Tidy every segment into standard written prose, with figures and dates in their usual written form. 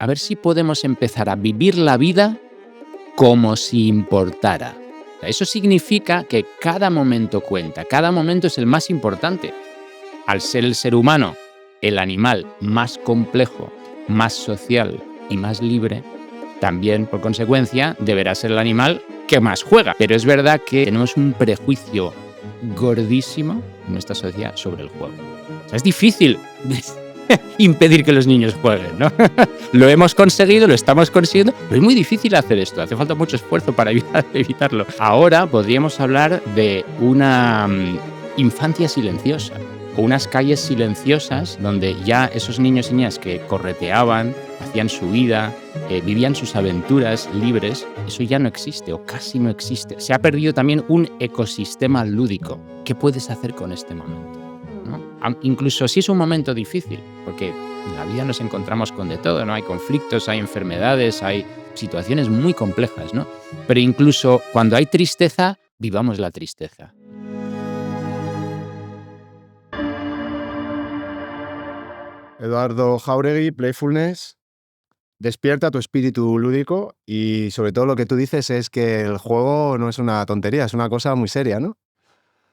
a ver si podemos empezar a vivir la vida como si importara. Eso significa que cada momento cuenta, cada momento es el más importante. Al ser el ser humano el animal más complejo, más social y más libre, también, por consecuencia, deberá ser el animal que más juega. Pero es verdad que tenemos un prejuicio gordísimo en nuestra sociedad sobre el juego. O sea, es difícil impedir que los niños jueguen, ¿no? Lo hemos conseguido, lo estamos consiguiendo, pero es muy difícil hacer esto. Hace falta mucho esfuerzo para evitarlo. Ahora podríamos hablar de una infancia silenciosa, o unas calles silenciosas donde ya esos niños y niñas que correteaban, hacían su vida, vivían sus aventuras libres, eso ya no existe o casi no existe. Se ha perdido también un ecosistema lúdico. ¿Qué puedes hacer con este momento? ¿No? Incluso si es un momento difícil, porque en la vida nos encontramos con de todo, ¿no? Hay conflictos, hay enfermedades, hay situaciones muy complejas, ¿no? Pero incluso cuando hay tristeza, vivamos la tristeza. Eduardo Jáuregui, Playfulness, despierta tu espíritu lúdico y sobre todo lo que tú dices es que el juego no es una tontería, es una cosa muy seria, ¿no?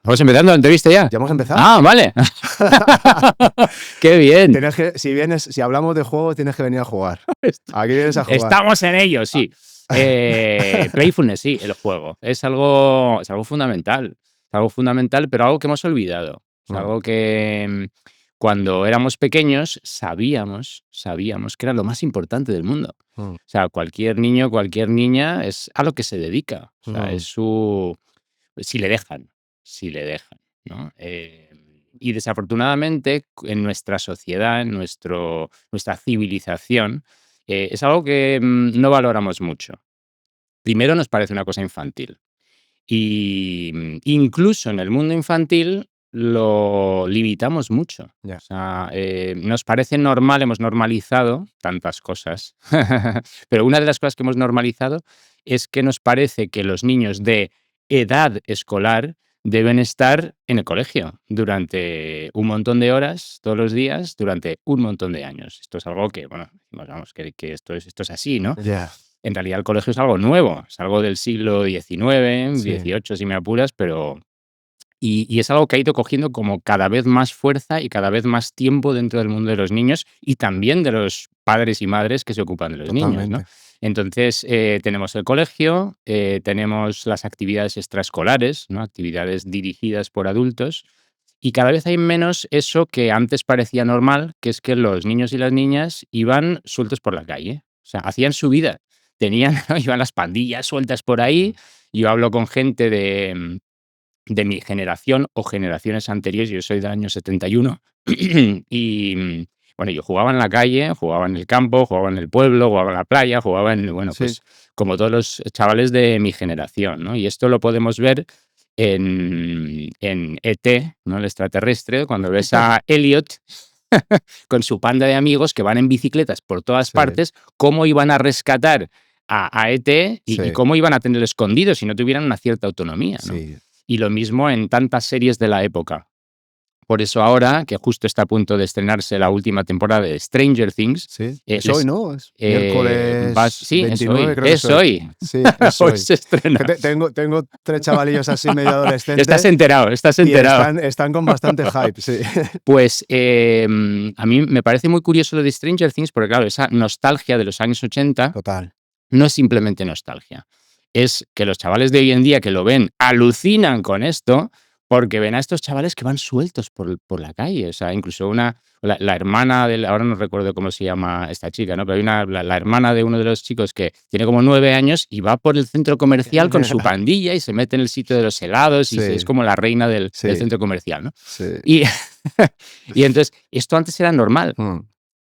¿Vamos empezando la entrevista ya? ¿Ya hemos empezado? Ah, vale. ¡Qué bien! Si hablamos de juego, tienes que venir a jugar. Aquí vienes a jugar. Estamos en ello, sí. Playfulness, sí, el juego. Es algo fundamental. Es algo fundamental, pero algo que hemos olvidado. Es algo que cuando éramos pequeños sabíamos que era lo más importante del mundo. O sea, cualquier niño, cualquier niña es a lo que se dedica. O sea, es su... Si le dejan, ¿no? Y desafortunadamente en nuestra sociedad, en nuestra civilización, es algo que no valoramos mucho. Primero nos parece una cosa infantil. Y incluso en el mundo infantil lo limitamos mucho. Ya. O sea, nos parece normal, hemos normalizado tantas cosas, pero una de las cosas que hemos normalizado es que nos parece que los niños de edad escolar deben estar en el colegio durante un montón de horas, todos los días, durante un montón de años. Esto es algo que, bueno, vamos, que esto es así, ¿no? Ya. En realidad el colegio es algo nuevo, es algo del siglo XIX, Sí. XVIII, si me apuras, pero... Y es algo que ha ido cogiendo como cada vez más fuerza y cada vez más tiempo dentro del mundo de los niños y también de los padres y madres que se ocupan de los niños, ¿no? Entonces, tenemos el colegio, tenemos las actividades extraescolares, ¿no? Actividades dirigidas por adultos, y cada vez hay menos eso que antes parecía normal, que es que los niños y las niñas iban sueltos por la calle. O sea, hacían su vida. Iban las pandillas sueltas por ahí. Yo hablo con gente de mi generación o generaciones anteriores. Yo soy del año 71 y bueno, yo jugaba en la calle, jugaba en el campo, jugaba en el pueblo, jugaba en la playa, jugaba en, bueno, Sí. pues como todos los chavales de mi generación, ¿no? Y esto lo podemos ver en ET, ¿no? El extraterrestre, cuando ves a Elliot con su panda de amigos que van en bicicletas por todas partes, cómo iban a rescatar a ET y cómo iban a tenerlo escondido si no tuvieran una cierta autonomía, ¿no? Sí. Y lo mismo en tantas series de la época. Por eso ahora, que justo está a punto de estrenarse la última temporada de Stranger Things... Sí. Es hoy, ¿no? Es miércoles sí, 29, creo que es hoy. Sí, es hoy. Hoy se estrena. Tengo 3 chavalillos así medio adolescentes. Estás enterado. Y están con bastante hype, sí. Pues a mí me parece muy curioso lo de Stranger Things, porque claro, esa nostalgia de los años 80 Total. no es simplemente nostalgia. Es que los chavales de hoy en día que lo ven alucinan con esto porque ven a estos chavales que van sueltos por la calle. O sea, incluso la hermana ahora no recuerdo cómo se llama esta chica, ¿no? Pero hay la hermana de uno de los chicos que tiene como 9 años y va por el centro comercial con su pandilla y se mete en el sitio de los helados y es como la reina del centro comercial, ¿no? Sí. Y entonces, esto antes era normal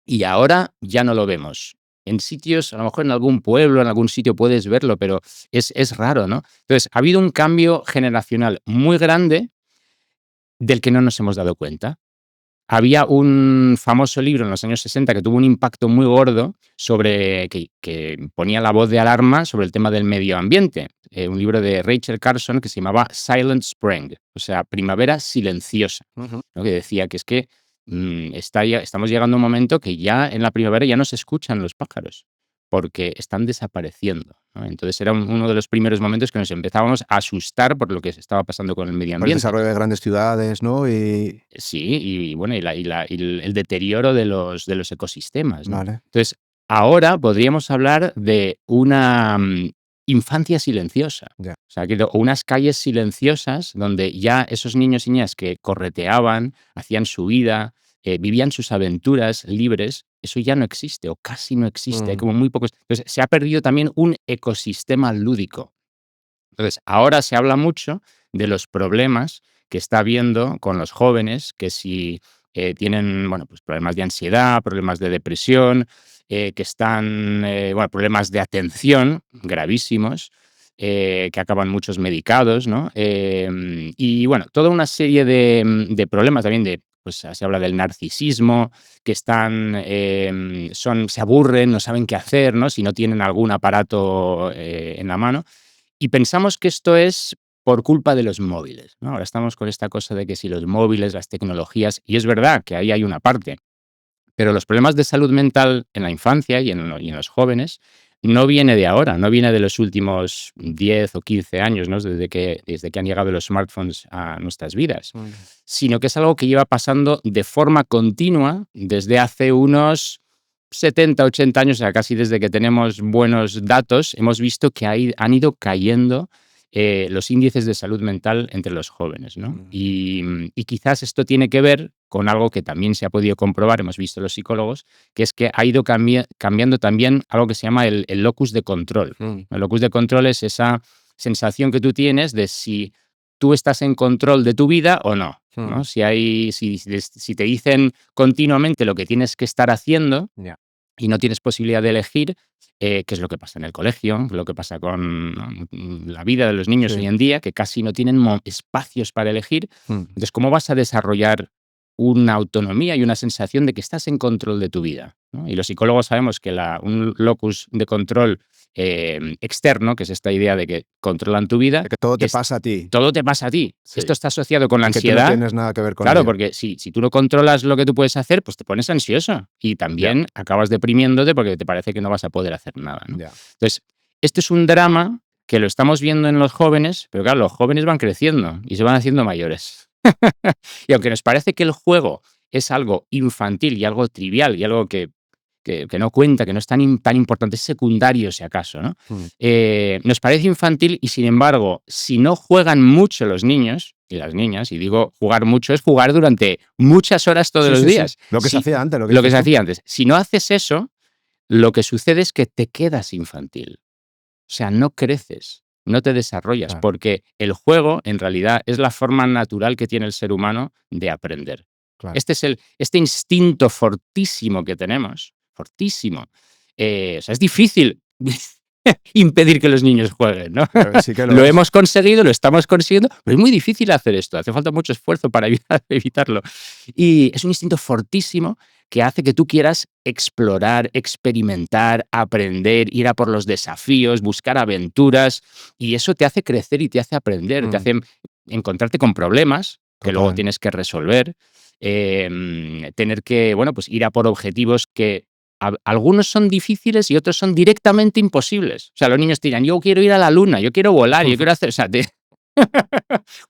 y ahora ya no lo vemos. En sitios, a lo mejor en algún pueblo, en algún sitio puedes verlo, pero es raro, ¿no? Entonces, ha habido un cambio generacional muy grande del que no nos hemos dado cuenta. Había un famoso libro en los años 60 que tuvo un impacto muy gordo sobre que ponía la voz de alarma sobre el tema del medio ambiente. Un libro de Rachel Carson que se llamaba Silent Spring, o sea, primavera silenciosa, ¿no? Que decía que es que estamos llegando a un momento que ya en la primavera ya no se escuchan los pájaros, porque están desapareciendo, ¿no? Entonces era uno de los primeros momentos que nos empezábamos a asustar por lo que se estaba pasando con el medio Por el ambiente. desarrollo de grandes ciudades, ¿no? Y Sí, y bueno, y el deterioro de los ecosistemas, ¿no? vale, Entonces, ahora podríamos hablar de una infancia silenciosa. ya. O sea, o unas calles silenciosas donde ya esos niños y niñas que correteaban, hacían su vida, vivían sus aventuras libres, eso ya no existe o casi no existe. Hay Mm, como muy pocos. Entonces, se ha perdido también un ecosistema lúdico. Entonces, ahora se habla mucho de los problemas que está habiendo con los jóvenes, que si tienen, bueno, pues problemas de ansiedad, problemas de depresión, que están, bueno, problemas de atención gravísimos, que acaban muchos medicados, ¿no? Y bueno, toda una serie de problemas también pues se habla del narcisismo, que están, se aburren, no saben qué hacer, ¿no? Si no tienen algún aparato en la mano. Y pensamos que esto es por culpa de los móviles, ¿no? Ahora estamos con esta cosa de que si los móviles, las tecnologías, y es verdad que ahí hay una parte, pero los problemas de salud mental en la infancia y en los jóvenes no viene de ahora, no viene de los últimos 10 o 15 años, ¿no? Desde que han llegado los smartphones a nuestras vidas, mm, sino que es algo que lleva pasando de forma continua desde hace unos 70, 80 años, o sea, casi desde que tenemos buenos datos, hemos visto que han ido cayendo los índices de salud mental entre los jóvenes, ¿no? mm, Y quizás esto tiene que ver con algo que también se ha podido comprobar, hemos visto los psicólogos, que es que ha ido cambiando también algo que se llama el locus de control. mm, El locus de control es esa sensación que tú tienes de si tú estás en control de tu vida o no, mm, ¿no? Si te dicen continuamente lo que tienes que estar haciendo ya. y no tienes posibilidad de elegir, qué es lo que pasa en el colegio, lo que pasa con, ¿no?, la vida de los niños hoy Sí. en día, que casi no tienen espacios para elegir. Mm, Entonces, ¿cómo vas a desarrollar una autonomía y una sensación de que estás en control de tu vida, ¿no? Y los psicólogos sabemos que un locus de control externo, que es esta idea de que controlan tu vida, de que todo te es pasa a ti. todo te pasa a ti. Sí. Esto está asociado con la Y que tú no ansiedad. tienes nada que ver con Claro, ello. porque si tú no controlas lo que tú puedes hacer, pues te pones ansioso y Ya, también acabas deprimiéndote porque te parece que no vas a poder hacer nada, ¿no? ya. Entonces, esto es un drama que lo estamos viendo en los jóvenes, pero claro, los jóvenes van creciendo y se van haciendo mayores. Y aunque nos parece que el juego es algo infantil y algo trivial y algo que no cuenta, que no es tan importante, es secundario si acaso, ¿no? Mm, Nos parece infantil y sin embargo, si no juegan mucho los niños y las niñas, y digo jugar mucho, es jugar durante muchas horas todos sí, los sí, sí. días. Lo que se hacía antes, lo que Lo que dices se tú. hacía antes. Si no haces eso, lo que sucede es que te quedas infantil. O sea, no creces, no te desarrollas, Claro, porque el juego en realidad es la forma natural que tiene el ser humano de aprender. claro. Este instinto fortísimo que tenemos, fortísimo. O sea, es difícil impedir que los niños jueguen, ¿no? Sí que lo Lo es. hemos conseguido, lo estamos consiguiendo, pero es muy difícil hacer esto, hace falta mucho esfuerzo para evitarlo. Y es un instinto fortísimo que hace que tú quieras explorar, experimentar, aprender, ir a por los desafíos, buscar aventuras, y eso te hace crecer y te hace aprender, te Mm, hace encontrarte con problemas que luego total. tienes que resolver, tener que, bueno, pues ir a por objetivos que algunos son difíciles y otros son directamente imposibles. O sea, los niños te dirán, yo quiero ir a la luna, yo quiero volar, yo quiero hacer, o sea,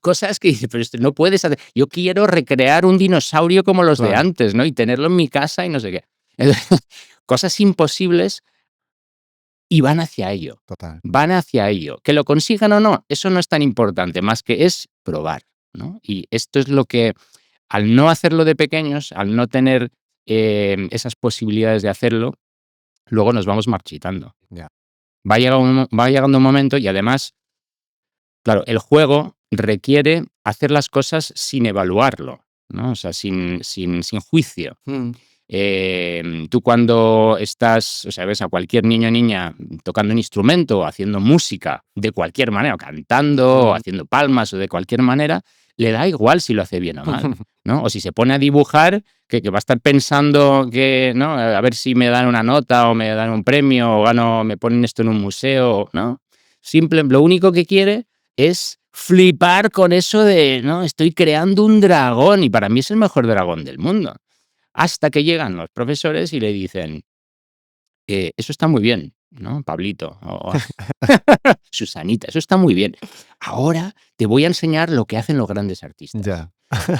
cosas que dices, pero esto no puedes hacer. Yo quiero recrear un dinosaurio como los de Claro, antes, ¿no? Y tenerlo en mi casa y no sé qué. Entonces, cosas imposibles y van hacia ello. total. Van hacia ello. Que lo consigan o no, eso no es tan importante, más que es probar, ¿no? Y esto es lo que, al no hacerlo de pequeños, al no tener esas posibilidades de hacerlo, luego nos vamos marchitando. Ya. Va llegando un momento y además, claro, el juego requiere hacer las cosas sin evaluarlo, ¿no? O sea, sin juicio. Mm, Tú cuando estás, o sea, ves a cualquier niño o niña tocando un instrumento o haciendo música de cualquier manera, o cantando, o mm. haciendo palmas o de cualquier manera, le da igual si lo hace bien o mal, ¿no? O si se pone a dibujar, que va a estar pensando que, ¿no? A ver si me dan una nota o me dan un premio o me ponen esto en un museo, ¿no? Lo único que quiere es flipar con eso de, ¿no? Estoy creando un dragón y para mí es el mejor dragón del mundo. Hasta que llegan los profesores y le dicen, eso está muy bien, ¿no, Pablito? O Susanita, eso está muy bien. Ahora te voy a enseñar lo que hacen los grandes artistas. Ya.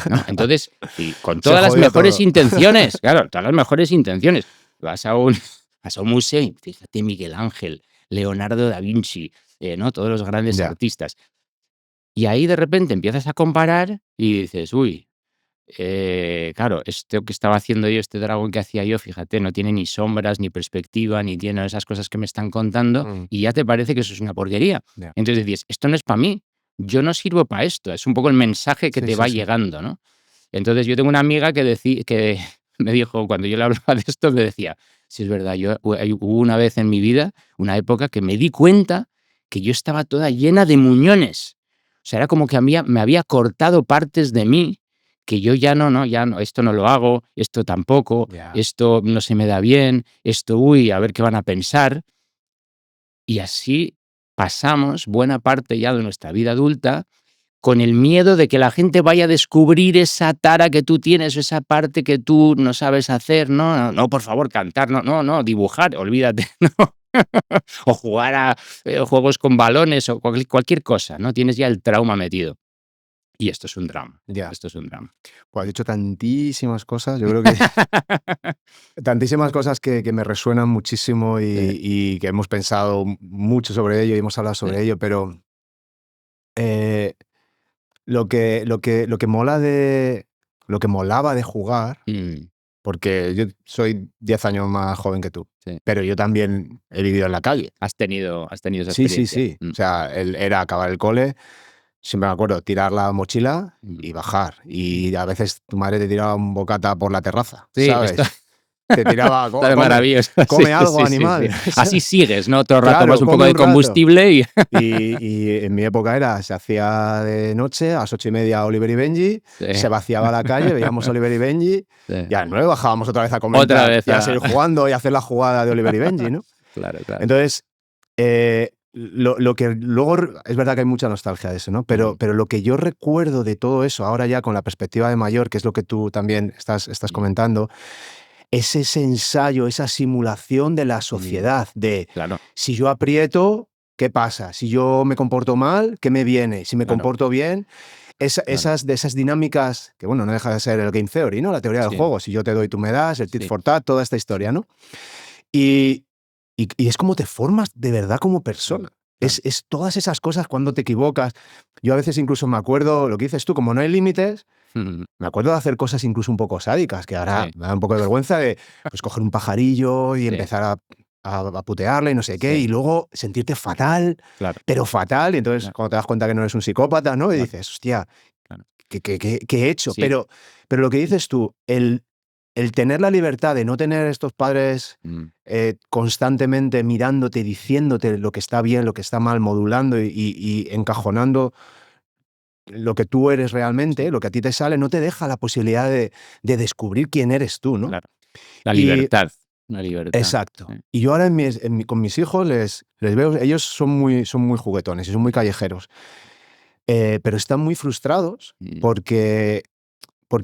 ¿No? Entonces, y con Se todas las jodió mejores todo. intenciones, claro, todas las mejores intenciones. Vas a un museo y fíjate Miguel Ángel, Leonardo da Vinci, ¿no? Todos los grandes Ya. artistas. Y ahí de repente empiezas a comparar y dices, uy, claro, esto que estaba haciendo yo, este dragón que hacía yo, fíjate, no tiene ni sombras, ni perspectiva, ni tiene esas cosas que me están contando, Mm, y ya te parece que eso es una porquería. ya. Entonces dices, esto no es para mí, yo no sirvo para esto, es un poco el mensaje que Sí, te sí, va sí. llegando, ¿no? Entonces yo tengo una amiga que me dijo, cuando yo le hablaba de esto, me decía, sí, es verdad, hubo una vez en mi vida, una época que me di cuenta que yo estaba toda llena de muñones. O sea, era como que me había cortado partes de mí que yo ya no, esto no lo hago, esto tampoco, Ya. esto no se me da bien, esto, uy, a ver qué van a pensar. Y así pasamos buena parte ya de nuestra vida adulta con el miedo de que la gente vaya a descubrir esa tara que tú tienes, esa parte que tú no sabes hacer, no, no, por favor, cantar, no, dibujar, olvídate, ¿no? O jugar a juegos con balones o cualquier cosa, ¿no? Tienes ya el trauma metido. Y esto es un drama, Ya. esto es un drama. Pues has dicho tantísimas cosas, yo creo que tantísimas cosas que me resuenan muchísimo Sí, y que hemos pensado mucho sobre ello y hemos hablado sí. sobre ello, pero eh, lo que molaba de jugar, Mm, porque yo soy 10 años más joven que tú, sí. pero yo también he vivido en la calle. Has tenido esa Sí, sí, experiencia. sí. O sea, era acabar el cole, siempre me acuerdo, tirar la mochila Mm. y bajar. Y a veces tu madre te tiraba un bocata por la terraza, Sí, esto ¿sabes? Te tiraba, está de come, maravilloso. Sí, come algo, sí, sí, sí. animal. Así sigues, ¿no? Todo el rato vas Claro, un poco come de un rato. combustible y Y en mi época se hacía de noche, a las 8:30 Oliver y Benji, sí, se vaciaba la calle, veíamos Oliver y Benji, sí. y a las 9 bajábamos otra vez a Otra comentar vez y a a seguir jugando y a hacer la jugada de Oliver y Benji, ¿no? claro, claro. Entonces, lo que luego es verdad que hay mucha nostalgia de eso, ¿no? Mm, Pero lo que yo recuerdo de todo eso, ahora ya con la perspectiva de mayor, que es lo que tú también estás mm, comentando, es ese ensayo, esa simulación de la mm, sociedad, de claro, si yo aprieto, ¿qué pasa? Si yo me comporto mal, ¿qué me viene? Si me claro, comporto bien, claro. esas dinámicas, que bueno, no deja de ser el game theory, ¿no? La teoría del Sí, juego, si yo te doy, tú me das, el tit sí, for tat, toda esta historia, sí. ¿no? Y, y es como te formas de verdad como Mm, persona. claro. Es todas esas cosas cuando te equivocas. Yo a veces incluso me acuerdo, lo que dices tú, como no hay límites, me acuerdo de hacer cosas incluso un poco sádicas, que ahora Sí, me da un poco de vergüenza de pues, coger un pajarillo y sí, empezar a putearle y no sé qué, y sí, luego sentirte fatal, claro, pero fatal, y entonces claro, cuando te das cuenta que no eres un psicópata, ¿no? Y claro, dices, hostia, claro. ¿qué he hecho? Sí. Pero lo que dices tú, el tener la libertad de no tener estos padres Mm, constantemente mirándote, diciéndote lo que está bien, lo que está mal, modulando y encajonando lo que tú eres realmente, sí, lo que a ti te sale, no te deja la posibilidad de descubrir quién eres tú, ¿no? claro. La Y libertad, la libertad. exacto. Sí. Y yo ahora con mis hijos les veo, ellos son muy juguetones y son muy callejeros, pero están muy frustrados Mm, porque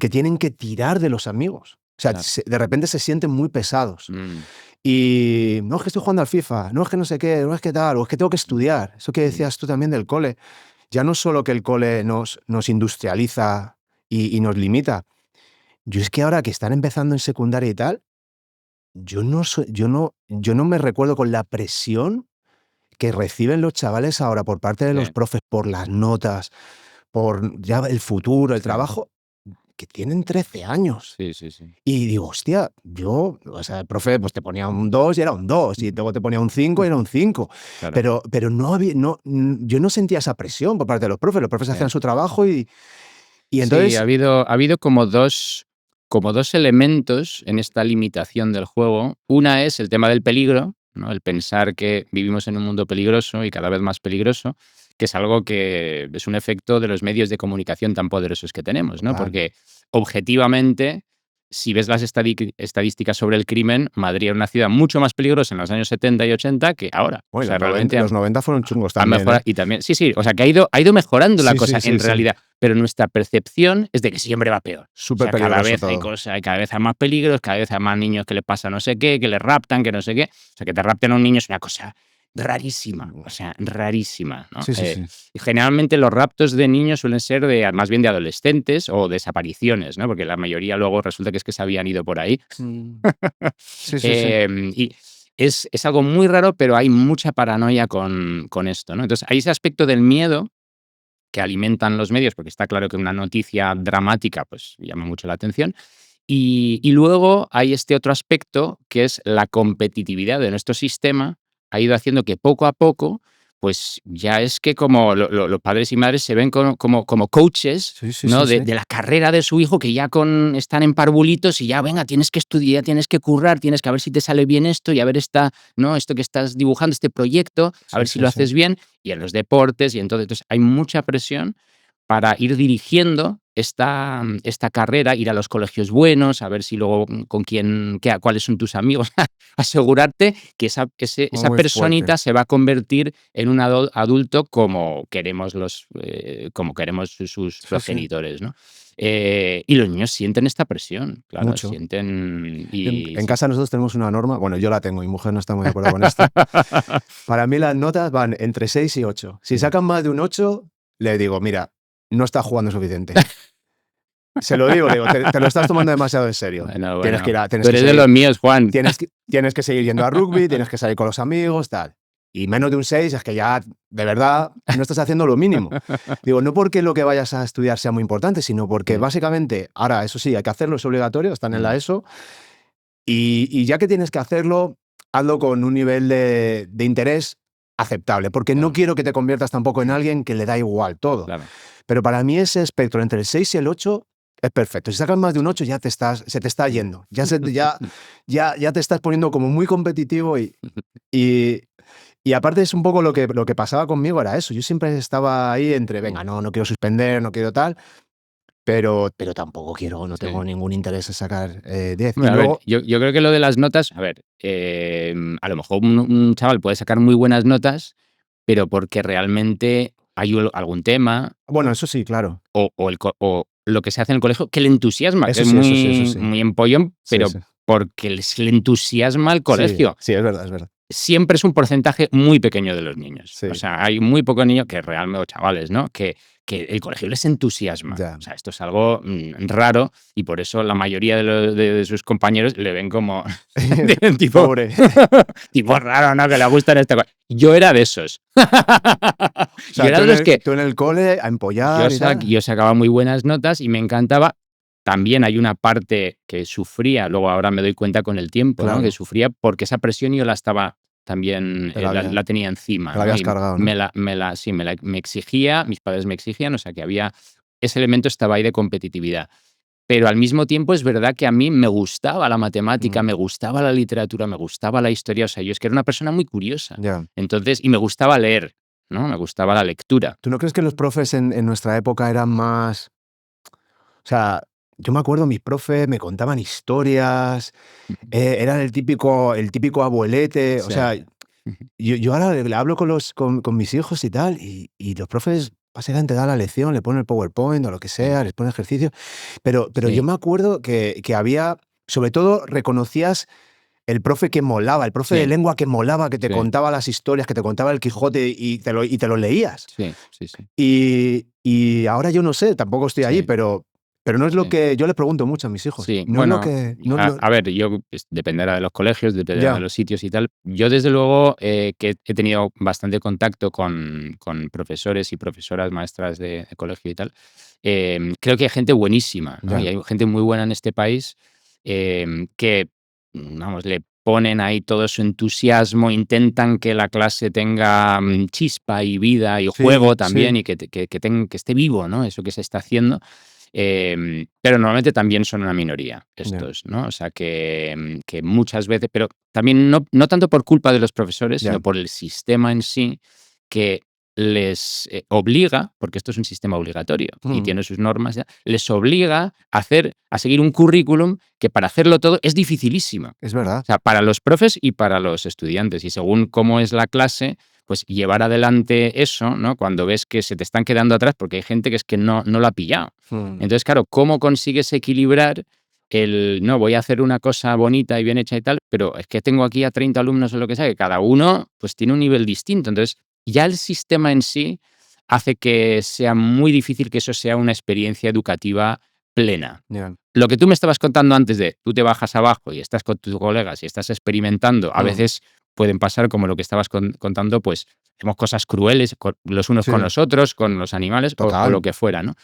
tienen que tirar de los amigos. O sea, claro. de repente se sienten muy pesados. Mm, Y no es que estoy jugando al FIFA, no es que no sé qué, no es que tal, o es que tengo que estudiar. Eso que mm, decías tú también del cole. Ya no solo que el cole nos industrializa y nos limita. Yo es que ahora que están empezando en secundaria y tal, yo no me recuerdo con la presión que reciben los chavales ahora por parte de sí, los profes, por las notas, por ya el futuro, el sí, trabajo, que tienen 13 años. sí, sí, sí. Y digo, hostia, o sea, el profe pues te ponía un 2 y era un 2 y luego te ponía un 5 y era un 5. Claro. Pero no había, yo no sentía esa presión por parte de los profes hacían Sí. su trabajo y Sí, ha entonces, habido, ha habido como dos elementos en esta limitación del juego. Una es el tema del peligro, ¿no? El pensar que vivimos en un mundo peligroso y cada vez más peligroso, que es algo que es un efecto de los medios de comunicación tan poderosos que tenemos, ¿no? total, Porque objetivamente, si ves las estadísticas sobre el crimen, Madrid era una ciudad mucho más peligrosa en los años 70 y 80 que ahora. Bueno, O sea, realmente los 90 fueron chungos ha también, mejorado. ¿eh? Y también, sí, o sea, que ha ido mejorando la Sí, cosa sí, en sí, sí. realidad, pero nuestra percepción es de que siempre va peor. O Súper sea, cada peligroso vez hay todo. cosas, cada vez hay más peligros, cada vez hay más niños que les pasa no sé qué, que les raptan, que no sé qué. O sea, que te rapten a un niño es una cosa rarísima, o sea, rarísima, ¿no? Sí, sí, sí. Y generalmente los raptos de niños suelen ser más bien de adolescentes o desapariciones, ¿no? Porque la mayoría luego resulta que es que se habían ido por ahí. Sí, sí, sí. Y es algo muy raro, pero hay mucha paranoia con esto, ¿no? Entonces, hay ese aspecto del miedo que alimentan los medios, porque está claro que una noticia dramática pues llama mucho la atención. Y luego hay este otro aspecto que es la competitividad de nuestro sistema ha ido haciendo que poco a poco, pues ya es que como los padres y madres se ven como coaches, Sí, sí, ¿no? sí, sí. De la carrera de su hijo, que ya están en parvulitos y ya, venga, tienes que estudiar, tienes que currar, tienes que a ver si te sale bien esto y a ver ¿no? Esto que estás dibujando, este proyecto, a Sí, ver si sí, lo sí. haces bien. Y en los deportes, y entonces hay mucha presión para ir dirigiendo esta carrera, ir a los colegios buenos, a ver si luego con cuáles son tus amigos, asegurarte que esa Muy fuerte. personita se va a convertir en un adulto como queremos sus Sí, sí. progenitores, ¿no? Y los niños sienten esta presión, claro, Mucho. sienten En casa nosotros tenemos una norma, bueno, yo la tengo, mi mujer no está muy de acuerdo con esto. Para mí las notas van entre 6 y 8. Si Sí. sacan más de un 8, le digo, mira, no estás jugando suficiente. Se lo digo, le digo, te lo estás tomando demasiado en serio. Bueno, Tienes que ir tú eres de los míos, Juan. tienes que seguir yendo a rugby, tienes que salir con los amigos, tal. Y menos de un 6 es que ya, de verdad, no estás haciendo lo mínimo. Digo, no porque lo que vayas a estudiar sea muy importante, sino porque Sí. básicamente, ahora, eso sí, hay que hacerlo, es obligatorio, están en la ESO, y ya que tienes que hacerlo, hazlo con un nivel de interés aceptable, porque no Claro. quiero que te conviertas tampoco en alguien que le da igual todo. Claro. Pero para mí ese espectro entre el 6 y el 8 es perfecto. Si sacas más de un 8 ya se te está yendo. Ya te estás poniendo como muy competitivo y aparte es un poco lo que pasaba conmigo, era eso. Yo siempre estaba ahí entre, venga, no quiero suspender, no quiero tal, pero tampoco no Sí. tengo ningún interés en sacar 10. Bueno, Y a ver, luego, yo creo que lo de las notas, a ver, a lo mejor un chaval puede sacar muy buenas notas, pero porque realmente hay algún tema bueno, eso sí, claro. o lo que se hace en el colegio que le entusiasma, que Eso es sí, eso sí, eso sí. muy empollón, Sí, pero sí. porque le entusiasma el Sí, colegio. sí, es verdad, es verdad. Siempre es un porcentaje muy pequeño de los niños. Sí. O sea, hay muy pocos niños que realmente, o chavales, ¿no? Que el colegio les entusiasma. Ya. O sea, esto es algo raro y por eso la mayoría de sus compañeros le ven como tipo, Pobre. tipo raro, ¿no? Que le gustan esta cosa. Yo era de esos. O Yo sea, era de los que tú en el cole a empollar y tal. yo sacaba muy buenas notas y me encantaba. También hay una parte que sufría, luego ahora me doy cuenta con el tiempo, ¿no? Claro. Que sufría porque esa presión yo la estaba también, Te la había- la tenía encima, Te la ¿no? habías Y cargado, ¿no? me exigía, mis padres me exigían, o sea que ese elemento estaba ahí de competitividad. Pero al mismo tiempo es verdad que a mí me gustaba la matemática, Mm, me gustaba la literatura, me gustaba la historia, o sea, yo es que era una persona muy curiosa. ya. Entonces, y me gustaba leer, ¿no? Me gustaba la lectura. ¿Tú no crees que los profes en nuestra época eran más... O sea, yo me acuerdo, mis profes me contaban historias, eran el típico abuelete, o Sí. sea, yo ahora le hablo con mis hijos y tal, y los profes básicamente dan la lección, le ponen el PowerPoint o lo que Sí. sea, les ponen ejercicio, pero Sí. yo me acuerdo que había, sobre todo reconocías el profe que molaba, el profe de Sí. lengua que molaba, que te Sí. contaba las historias, que te contaba el Quijote y te lo leías. Sí, sí, sí. Y ahora yo no sé, tampoco estoy allí, Sí. pero no es lo Sí. que yo le pregunto mucho a mis hijos. Sí, No es lo bueno, que... No, a ver, yo dependerá de los colegios, dependerá de ya. los sitios y tal. Yo, desde luego, que he tenido bastante contacto con profesores y profesoras, maestras de colegio y tal, creo que hay gente buenísima, ¿no? Y Ya. hay gente muy buena en este país que, vamos, le ponen ahí todo su entusiasmo, intentan que la clase tenga chispa y vida y Sí, juego también sí. y que esté vivo, ¿no? Eso que se está haciendo. Pero normalmente también son una minoría Ya. estos, ¿no? O sea, que muchas veces, pero también no tanto por culpa de los profesores, Ya. sino por el sistema en sí, que les obliga, porque esto es un sistema obligatorio y Mm, tiene sus normas, ya, les obliga a seguir un currículum que para hacerlo todo es dificilísimo. es O verdad. sea, para los profes y para los estudiantes. Y según cómo es la clase, pues llevar adelante eso, ¿no? Cuando ves que se te están quedando atrás, porque hay gente que es que no lo ha pillado. Mm, Entonces, claro, ¿cómo consigues equilibrar no, voy a hacer una cosa bonita y bien hecha y tal, pero es que tengo aquí a 30 alumnos o lo que sea, que cada uno pues tiene un nivel distinto. Entonces, ya el sistema en sí hace que sea muy difícil que eso sea una experiencia educativa plena. ya. Lo que tú me estabas contando antes de tú te bajas abajo y estás con tus colegas y estás experimentando, a Mm, veces pueden pasar como lo que estabas contando, pues hacemos cosas crueles los unos con sí, los otros, con los animales o lo total. que fuera, ¿no?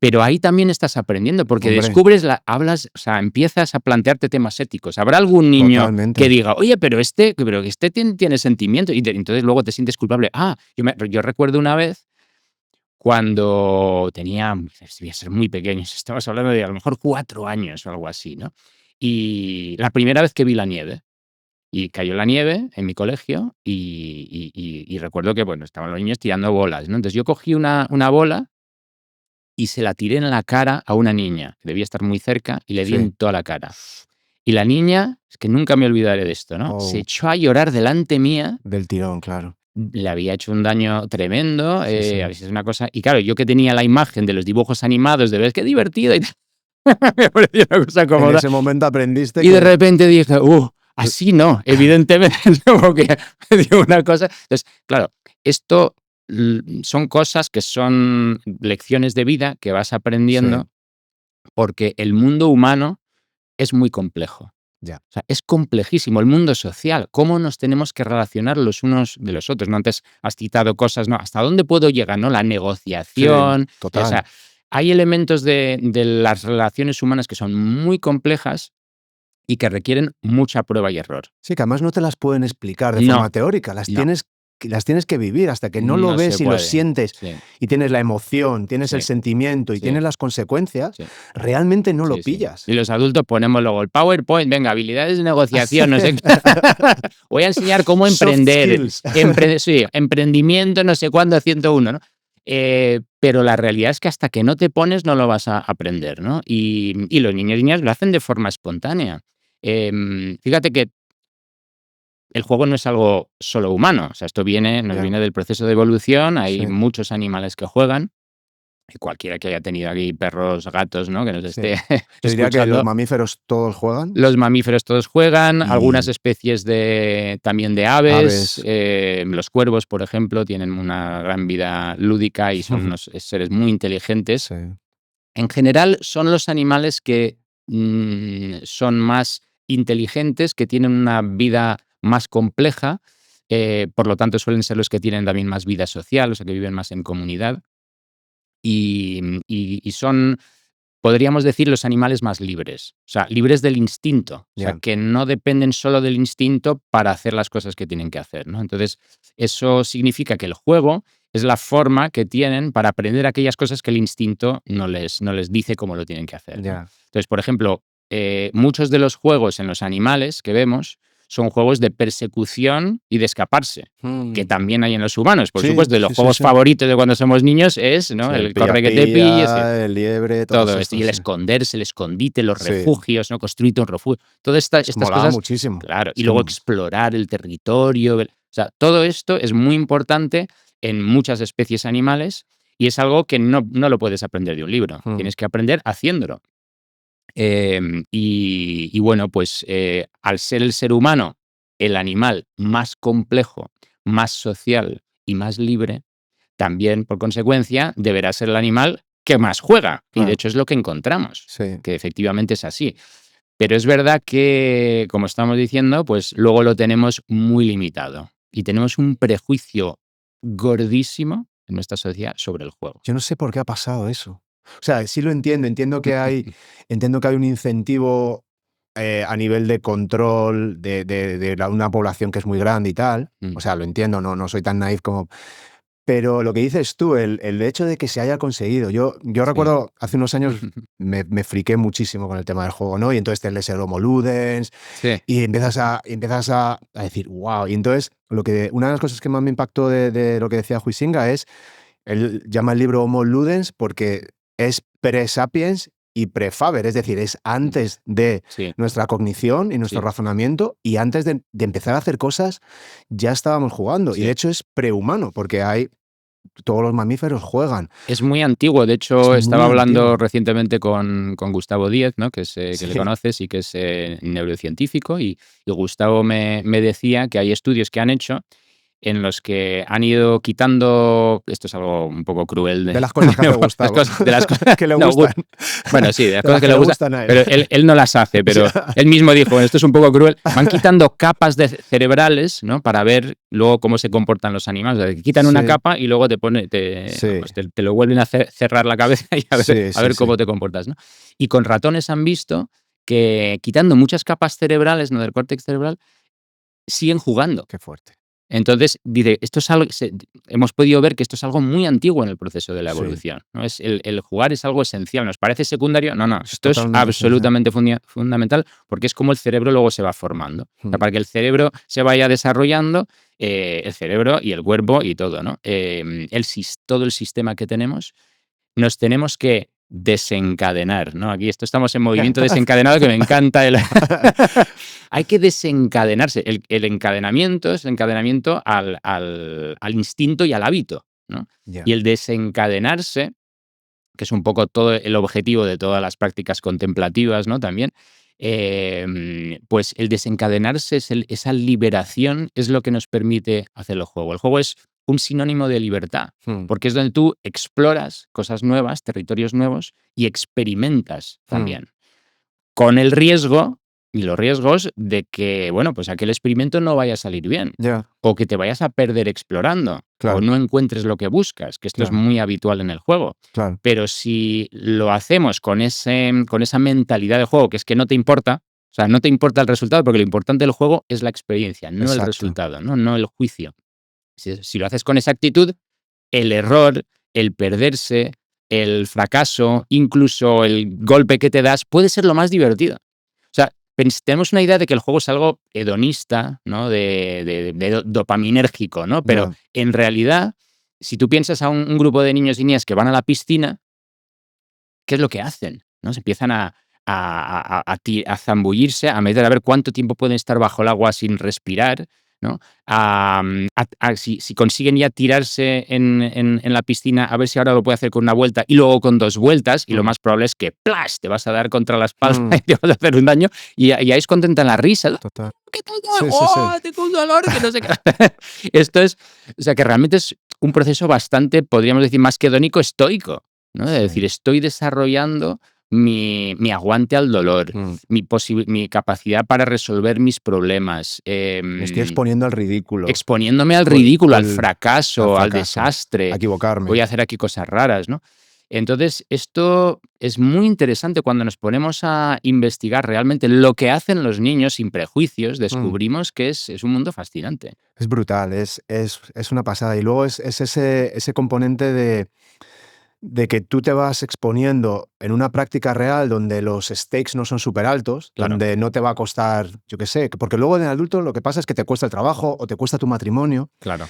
Pero ahí también estás aprendiendo porque Hombre, descubres, hablas, o sea, empiezas a plantearte temas éticos. Habrá algún niño que totalmente. diga, oye, pero este tiene sentimientos y entonces luego te sientes culpable. Yo recuerdo una vez cuando debía ser muy pequeño, estamos hablando de a lo mejor 4 años o algo así, ¿no? Y la primera vez que vi la nieve, y cayó la nieve en mi colegio y recuerdo que, bueno, estaban los niños tirando bolas, ¿no? Entonces yo cogí una bola y se la tiré en la cara a una niña, que debía estar muy cerca, y le di Sí. en toda la cara. Y la niña, es que nunca me olvidaré de esto, ¿no? Se Oh, echó a llorar delante mía, del tirón, claro. le había hecho un daño tremendo, Sí, a sí. veces es una cosa. Y claro, yo que tenía la imagen de los dibujos animados, de ver qué divertido y tal, me pareció una cosa En cómoda. ese momento aprendiste Y de que... repente dije, así no, evidentemente, como que me dio una cosa. Entonces, claro, esto son cosas que son lecciones de vida que vas Sí, aprendiendo porque el mundo humano es muy complejo. ya. O sea, es complejísimo el mundo social. ¿Cómo nos tenemos que relacionar los unos de los otros? ¿No? Antes has citado cosas, ¿no? ¿Hasta dónde puedo llegar? ¿No? La Sí, negociación. O sea, total. hay elementos de las relaciones humanas que son muy complejas y que requieren mucha prueba y error. Sí, que además no te las pueden explicar de No, forma teórica, no, las tienes que vivir hasta que no lo no se ves y lo puede. sientes Sí, y tienes la emoción, tienes el sí, sentimiento y sí, tienes las consecuencias, sí. realmente no lo Sí, sí. Y pillas. los adultos ponemos luego el PowerPoint, venga, habilidades de negociación, no sé qué. Voy a enseñar cómo Soft emprender. skills. Sí, emprendimiento, no sé cuándo, 101, ¿no? Pero la realidad es que hasta que no te pones no lo vas a aprender, ¿no? Y los niños y niñas lo hacen de forma espontánea. Fíjate que el juego no es algo solo humano, o sea, nos Ya, viene del proceso de evolución, hay sí, muchos animales que juegan, y cualquiera que haya tenido aquí perros, gatos, ¿no? Que nos esté sí. Yo diría que los escuchando. mamíferos todos juegan Los mamíferos todos juegan, algunas y especies también de aves, aves. los cuervos, por ejemplo, tienen una gran vida lúdica y son unos seres muy inteligentes. Sí, En general, son los animales que son más inteligentes, que tienen una vida más compleja, por lo tanto suelen ser los que tienen también más vida social, o sea, que viven más en comunidad y son, podríamos decir, los animales más libres, o sea, libres del instinto, o sea, ya. que no dependen solo del instinto para hacer las cosas que tienen que hacer, ¿no? Entonces, eso significa que el juego es la forma que tienen para aprender aquellas cosas que el instinto no les dice cómo lo tienen que hacer, ¿no? Ya. Entonces, por ejemplo, muchos de los juegos en los animales que vemos son juegos de persecución y de escaparse, que Mm. también hay en los humanos. Por Sí, supuesto, de los sí, sí, juegos sí. favoritos de cuando somos niños es, ¿no? Sí, el El corre que te pilles, pilla-pilla, el liebre, todos todo esto. Y estos, el sí. esconderse, el escondite, los Sí, refugios, ¿no? Construirte un refugio. Todas estas molaba cosas, muchísimo. claro. Y Es que, luego explorar el territorio. O sea, todo esto es muy importante en muchas especies animales y es algo que no lo puedes aprender de un libro. mm, Tienes que aprender haciéndolo. Y bueno, pues al ser el ser humano el animal más complejo, más social y más libre, también, por consecuencia, deberá ser el animal que más juega. Y de claro, hecho es lo que encontramos, sí. que efectivamente es así. Pero es verdad que, como estamos diciendo, pues luego lo tenemos muy limitado. Y tenemos un prejuicio gordísimo en nuestra sociedad sobre el juego. Yo no sé por qué ha pasado eso. O sea, sí lo entiendo, entiendo que hay un incentivo, a nivel de control de una población que es muy grande y tal. Mm, O sea, lo entiendo, no soy tan naif como Pero lo que dices tú, el hecho de que se haya conseguido. Yo recuerdo hace unos años me friqué muchísimo con el tema del juego, ¿no? Y entonces te lees el Homo Ludens Sí. y empiezas a decir, wow. Y entonces, una de las cosas que más me impactó de lo que decía Huizinga es, él llama el libro Homo Ludens porque es pre-sapiens y pre-faber, es decir, es antes de Sí. nuestra cognición y nuestro Sí. razonamiento, y antes de empezar a hacer cosas ya estábamos jugando. Sí. Y de hecho es prehumano, porque todos los mamíferos juegan. Es muy antiguo. De Es hecho, muy estaba hablando antiguo. recientemente con Gustavo Díez, ¿no? Que le Sí. conoces y que es neurocientífico. Y Gustavo me decía que hay estudios que han hecho en los que han ido quitando, esto es algo un poco cruel, De las cosas que hace Gustavo. de las cosas que le no, gustan. bueno, sí, de las De cosas que le gustan, a él. pero él no las hace, pero él mismo dijo, bueno, esto es un poco cruel, van quitando capas cerebrales, ¿no? Para ver luego cómo se comportan los animales. O sea, que quitan una capa y luego te lo vuelven a cerrar la cabeza y a ver cómo te comportas, ¿no? Y con ratones han visto que quitando muchas capas cerebrales, ¿no? Del córtex cerebral, siguen jugando. Qué fuerte. Entonces, dice, esto es algo, hemos podido ver que esto es algo muy antiguo en el proceso de la evolución, ¿no? El jugar es algo esencial. ¿Nos parece secundario? No, esto es absolutamente fundamental, porque es como el cerebro luego se va formando. O sea, para que el cerebro se vaya desarrollando, el cerebro y el cuerpo y todo, ¿no? Todo el sistema que tenemos, nos tenemos que desencadenar, ¿no? Aquí estamos en movimiento desencadenado, que me encanta. Hay que desencadenarse. El encadenamiento es el encadenamiento al instinto y al hábito, ¿no? Yeah. Y el desencadenarse, que es un poco todo el objetivo de todas las prácticas contemplativas, ¿no? También, pues el desencadenarse, esa liberación, es lo que nos permite hacer el juego. El juego es un sinónimo de libertad, porque es donde tú exploras cosas nuevas, territorios nuevos, y experimentas también. Con el riesgo y los riesgos de que, bueno, pues aquel experimento no vaya a salir bien. O que te vayas a perder explorando. Claro. O no encuentres lo que buscas, que esto es muy habitual en el juego. Claro. Pero si lo hacemos con esa mentalidad de juego, que es que no te importa, o sea, no te importa el resultado, porque lo importante del juego es la experiencia, no el resultado, no el juicio. Si lo haces con esa actitud, el error, el perderse, el fracaso, incluso el golpe que te das, puede ser lo más divertido. O sea, tenemos una idea de que el juego es algo hedonista, ¿no? de dopaminérgico, ¿no? Pero en realidad, si tú piensas a un grupo de niños y niñas que van a la piscina, ¿qué es lo que hacen? ¿No? Se empiezan a zambullirse, a meter a ver cuánto tiempo pueden estar bajo el agua sin respirar, ¿no? Si consiguen ya tirarse en la piscina, a ver si ahora lo puede hacer con una vuelta y luego con 2 vueltas, y lo más probable es que ¡plash! Te vas a dar contra la espalda y te vas a hacer un daño, y ahí es contenta la risa. Total. ¿Qué tal? Tengo un dolor que no sé qué. Esto es, o sea, que realmente es un proceso bastante, podríamos decir, más que hedónico, estoico, ¿no? Es decir, estoy desarrollando mi aguante al dolor, mi capacidad para resolver mis problemas. Me estoy exponiendo al ridículo. Exponiéndome al ridículo, al fracaso, al desastre. A equivocarme. Voy a hacer aquí cosas raras, ¿no? Entonces, esto es muy interesante cuando nos ponemos a investigar realmente lo que hacen los niños sin prejuicios. Descubrimos que es un mundo fascinante. Es brutal, es una pasada. Y luego es ese componente de que tú te vas exponiendo en una práctica real donde los stakes no son súper altos, donde no te va a costar, yo qué sé, porque luego en adulto lo que pasa es que te cuesta el trabajo o te cuesta tu matrimonio. Claro.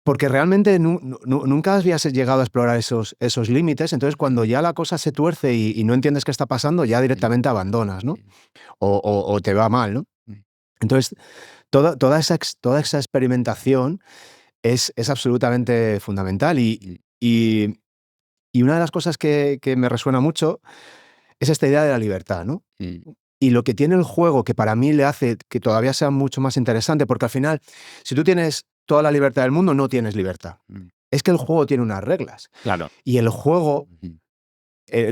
Porque realmente nunca habías llegado a explorar esos límites, entonces cuando ya la cosa se tuerce y no entiendes qué está pasando, ya directamente abandonas, ¿no? O te va mal, ¿no? Entonces, toda esa experimentación es absolutamente fundamental y una de las cosas que me resuena mucho es esta idea de la libertad, ¿no? Y lo que tiene el juego, que para mí le hace que todavía sea mucho más interesante, porque al final, si tú tienes toda la libertad del mundo, no tienes libertad. Es que el juego tiene unas reglas. Claro. Y el juego,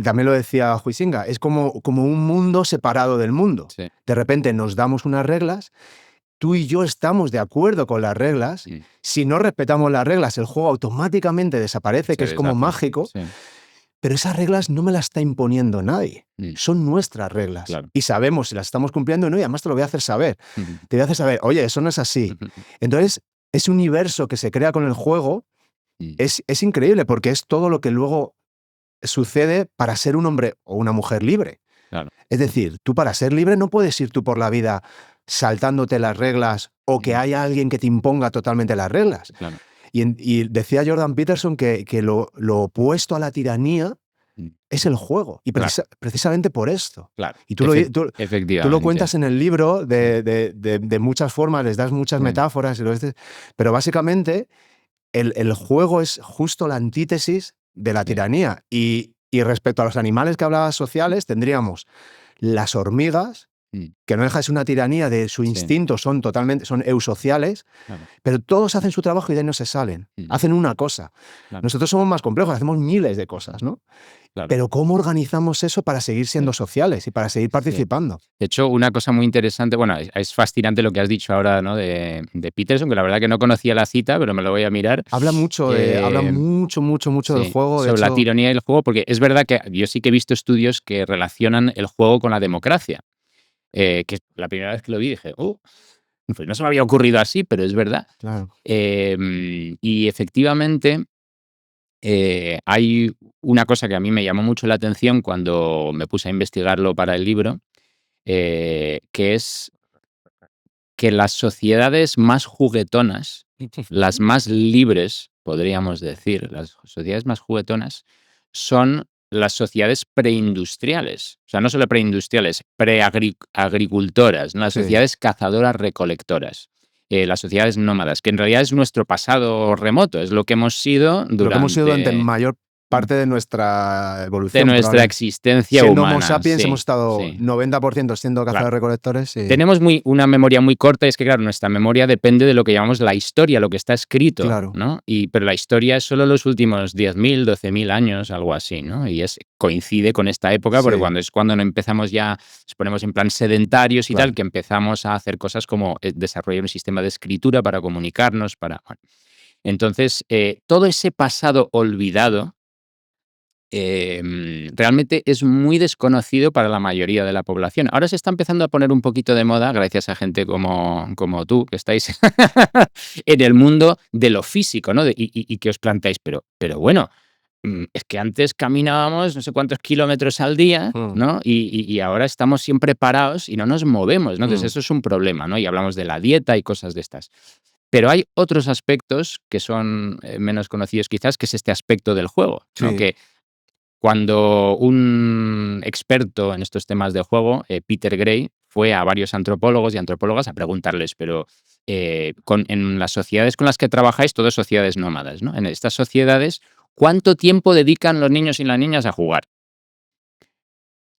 también lo decía Huizinga, es como un mundo separado del mundo. Sí. De repente nos damos unas reglas, tú y yo estamos de acuerdo con las reglas. Si no respetamos las reglas, el juego automáticamente desaparece, que es como mágico. Sí. Pero esas reglas no me las está imponiendo nadie. Son nuestras reglas. Claro. Y sabemos si las estamos cumpliendo o no, y además te lo voy a hacer saber. Te voy a hacer saber, oye, eso no es así. Entonces, ese universo que se crea con el juego es increíble porque es todo lo que luego sucede para ser un hombre o una mujer libre. Claro. Es decir, tú para ser libre no puedes ir tú por la vida saltándote las reglas o que haya alguien que te imponga totalmente las reglas. Claro. Y decía Jordan Peterson que lo opuesto a la tiranía es el juego. Y precisamente por esto. Claro. Y tú lo cuentas en el libro de muchas formas, les das muchas metáforas, pero básicamente el juego es justo la antítesis de la tiranía. Y respecto a los animales que hablabas sociales, tendríamos las hormigas, que no deja de ser una tiranía de su instinto, son eusociales, pero todos hacen su trabajo y de ahí no se salen. Hacen una cosa. Nosotros somos más complejos, hacemos miles de cosas, ¿no? Pero ¿cómo organizamos eso para seguir siendo sociales y para seguir participando? De hecho, una cosa muy interesante, bueno, es fascinante lo que has dicho ahora, ¿no? de Peterson, que la verdad que no conocía la cita, pero me lo voy a mirar. Habla mucho del juego. Sobre la tiranía del juego, porque es verdad que yo sí que he visto estudios que relacionan el juego con la democracia. Que la primera vez que lo vi dije, pues no se me había ocurrido así, pero es verdad. Claro. Y efectivamente hay una cosa que a mí me llamó mucho la atención cuando me puse a investigarlo para el libro, que es que las sociedades más juguetonas, las más libres, podríamos decir, las sociedades más juguetonas, son las sociedades preindustriales. O sea, no solo preindustriales, preagricultoras, ¿no? Las sociedades cazadoras-recolectoras. Las sociedades nómadas, que en realidad es nuestro pasado remoto, es lo que hemos sido durante mayor parte de nuestra evolución. De nuestra existencia siendo humana. Homo sapiens hemos estado 90% siendo cazadores-recolectores. Tenemos una memoria muy corta, y es que, claro, nuestra memoria depende de lo que llamamos la historia, lo que está escrito, ¿no? Pero la historia es solo los últimos 10.000, 12.000 años, algo así, ¿no? Y coincide con esta época, porque cuando no empezamos ya, nos ponemos en plan sedentarios y tal, que empezamos a hacer cosas como desarrollar un sistema de escritura para comunicarnos, Entonces, todo ese pasado olvidado realmente es muy desconocido para la mayoría de la población. Ahora se está empezando a poner un poquito de moda, gracias a gente como tú, que estáis en el mundo de lo físico, ¿no? Y que os planteáis, pero bueno, es que antes caminábamos no sé cuántos kilómetros al día, ¿no? Y ahora estamos siempre parados y no nos movemos, ¿no? Entonces eso es un problema, ¿no? Y hablamos de la dieta y cosas de estas. Pero hay otros aspectos que son menos conocidos quizás, que es este aspecto del juego, ¿no? Que cuando un experto en estos temas de juego, Peter Gray, fue a varios antropólogos y antropólogas a preguntarles, pero en las sociedades con las que trabajáis, todas sociedades nómadas, ¿no? En estas sociedades, ¿cuánto tiempo dedican los niños y las niñas a jugar?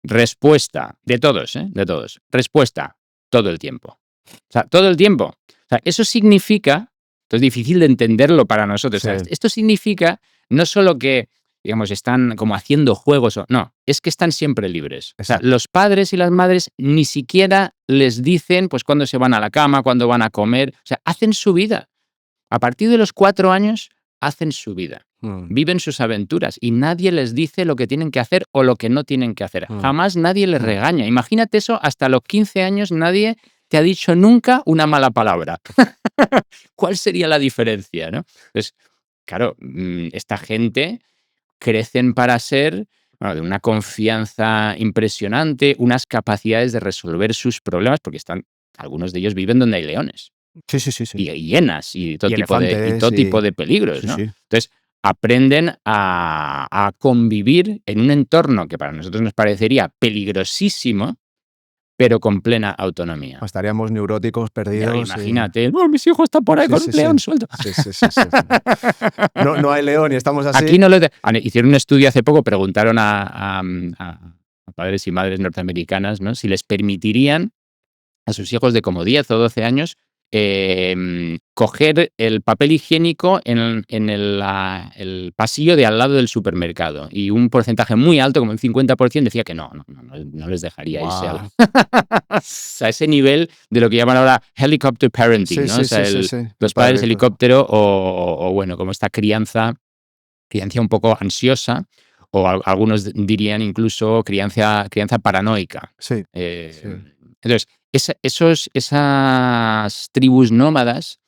Respuesta, de todos, de todos. Respuesta, todo el tiempo. O sea, todo el tiempo. O sea, eso significa, esto es difícil de entenderlo para nosotros, o sea, esto significa no solo que, digamos, están como haciendo juegos, no, es que están siempre libres. O sea, los padres y las madres ni siquiera les dicen pues cuándo se van a la cama, cuándo van a comer, o sea, hacen su vida. A partir de los 4 años, hacen su vida. Viven sus aventuras y nadie les dice lo que tienen que hacer o lo que no tienen que hacer. Jamás nadie les regaña. Imagínate eso, hasta los 15 años nadie te ha dicho nunca una mala palabra. ¿Cuál sería la diferencia, no? Pues, claro, esta gente crecen para ser de una confianza impresionante, unas capacidades de resolver sus problemas, porque algunos de ellos viven donde hay leones. Sí. Y hienas y todo tipo de peligros, ¿no? Entonces, aprenden a convivir en un entorno que para nosotros nos parecería peligrosísimo, pero con plena autonomía. Estaríamos neuróticos, perdidos. Imagínate, mis hijos están por ahí con un león suelto. Sí. No hay león y estamos así. Aquí hicieron un estudio hace poco, preguntaron a padres y madres norteamericanas, ¿no? Si les permitirían a sus hijos de como 10 o 12 años coger el papel higiénico en el pasillo de al lado del supermercado. Y un porcentaje muy alto, como el 50%, decía que no les dejaría irse a ese nivel de lo que llaman ahora helicopter parenting, ¿no? Los padres helicóptero o bueno, como esta crianza un poco ansiosa, o algunos dirían incluso crianza paranoica. Entonces, esas tribus nómadas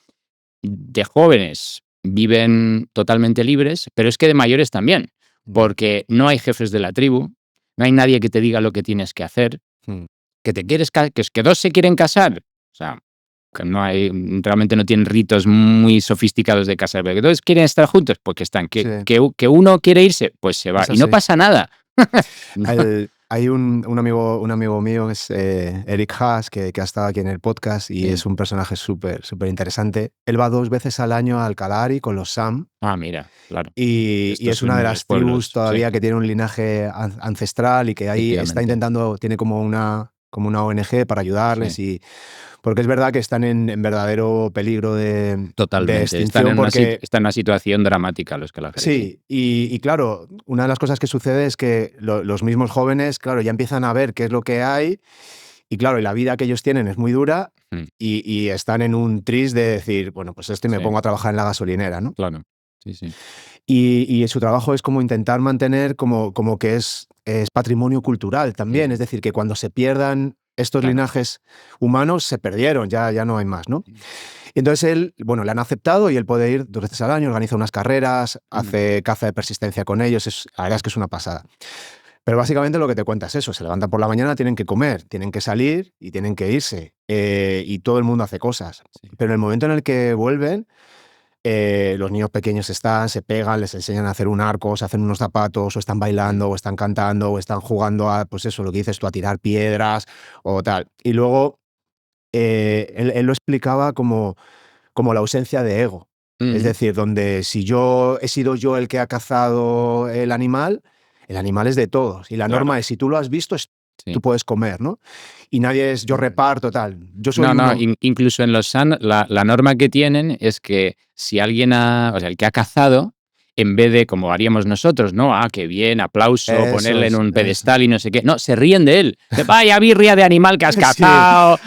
de jóvenes viven totalmente libres, pero es que de mayores también, porque no hay jefes de la tribu, no hay nadie que te diga lo que tienes que hacer, Mm. que te quieres que dos se quieren casar, o sea, que no hay, realmente no tienen ritos muy sofisticados de casar, pero que todos quieren estar juntos, pues que están, Sí, que uno quiere irse, pues se va, es y no así. pasa nada. No. Hay un amigo mío, es Eric Haas, que ha estado aquí en el podcast y Sí. es un personaje súper interesante. Él va 2 veces al año al Kalahari con los Sam Ah, mira, claro. y Estos es una son de los las pueblos, tribus todavía que tiene un linaje ancestral y que ahí está efectivamente. intentando, tiene como una ONG para ayudarles Sí, porque es verdad que están en verdadero peligro de totalmente. Están extinción en porque están en una situación dramática los Kalahari, sí. sí, y claro, una de las cosas que sucede es que los mismos jóvenes, claro, ya empiezan a ver qué es lo que hay y claro, y la vida que ellos tienen es muy dura Mm, y están en un tris de decir, bueno, pues me sí, pongo a trabajar en la gasolinera, ¿no? claro. Sí, sí. Y su trabajo es como intentar mantener como que es patrimonio cultural también, es decir, que cuando se pierdan estos Claro. linajes humanos, se perdieron, ya no hay más, ¿no? Mm, Y entonces él, bueno, le han aceptado y él puede ir 2 veces al año, organiza unas carreras, mm, hace caza de persistencia con ellos, la verdad es que es una pasada. Pero básicamente lo que te cuenta es eso, se levantan por la mañana, tienen que comer, tienen que salir y tienen que irse, y todo el mundo hace cosas. sí. Pero en el momento en el que vuelven, los niños pequeños se pegan, les enseñan a hacer un arco, se hacen unos zapatos, o están Mm, bailando, o están cantando, o están jugando a, pues eso, lo que dices tú, a tirar piedras o tal. Y luego él lo explicaba como la ausencia de ego. Es mm, decir, donde si yo he sido yo el que ha cazado el animal es de todos. Y la claro, norma es, si tú lo has visto, tú sí. puedes comer, ¿no? Y nadie es, yo reparto, tal. Yo soy No, no, uno. incluso en los SAN, la norma que tienen es que si alguien o sea, el que ha cazado, en vez de como haríamos nosotros, ¿no? Ah, qué bien, aplauso, Eso ponerle en es, un eso. pedestal y no sé qué. No, se ríen de él. De, vaya birria de animal que has Sí, cazado.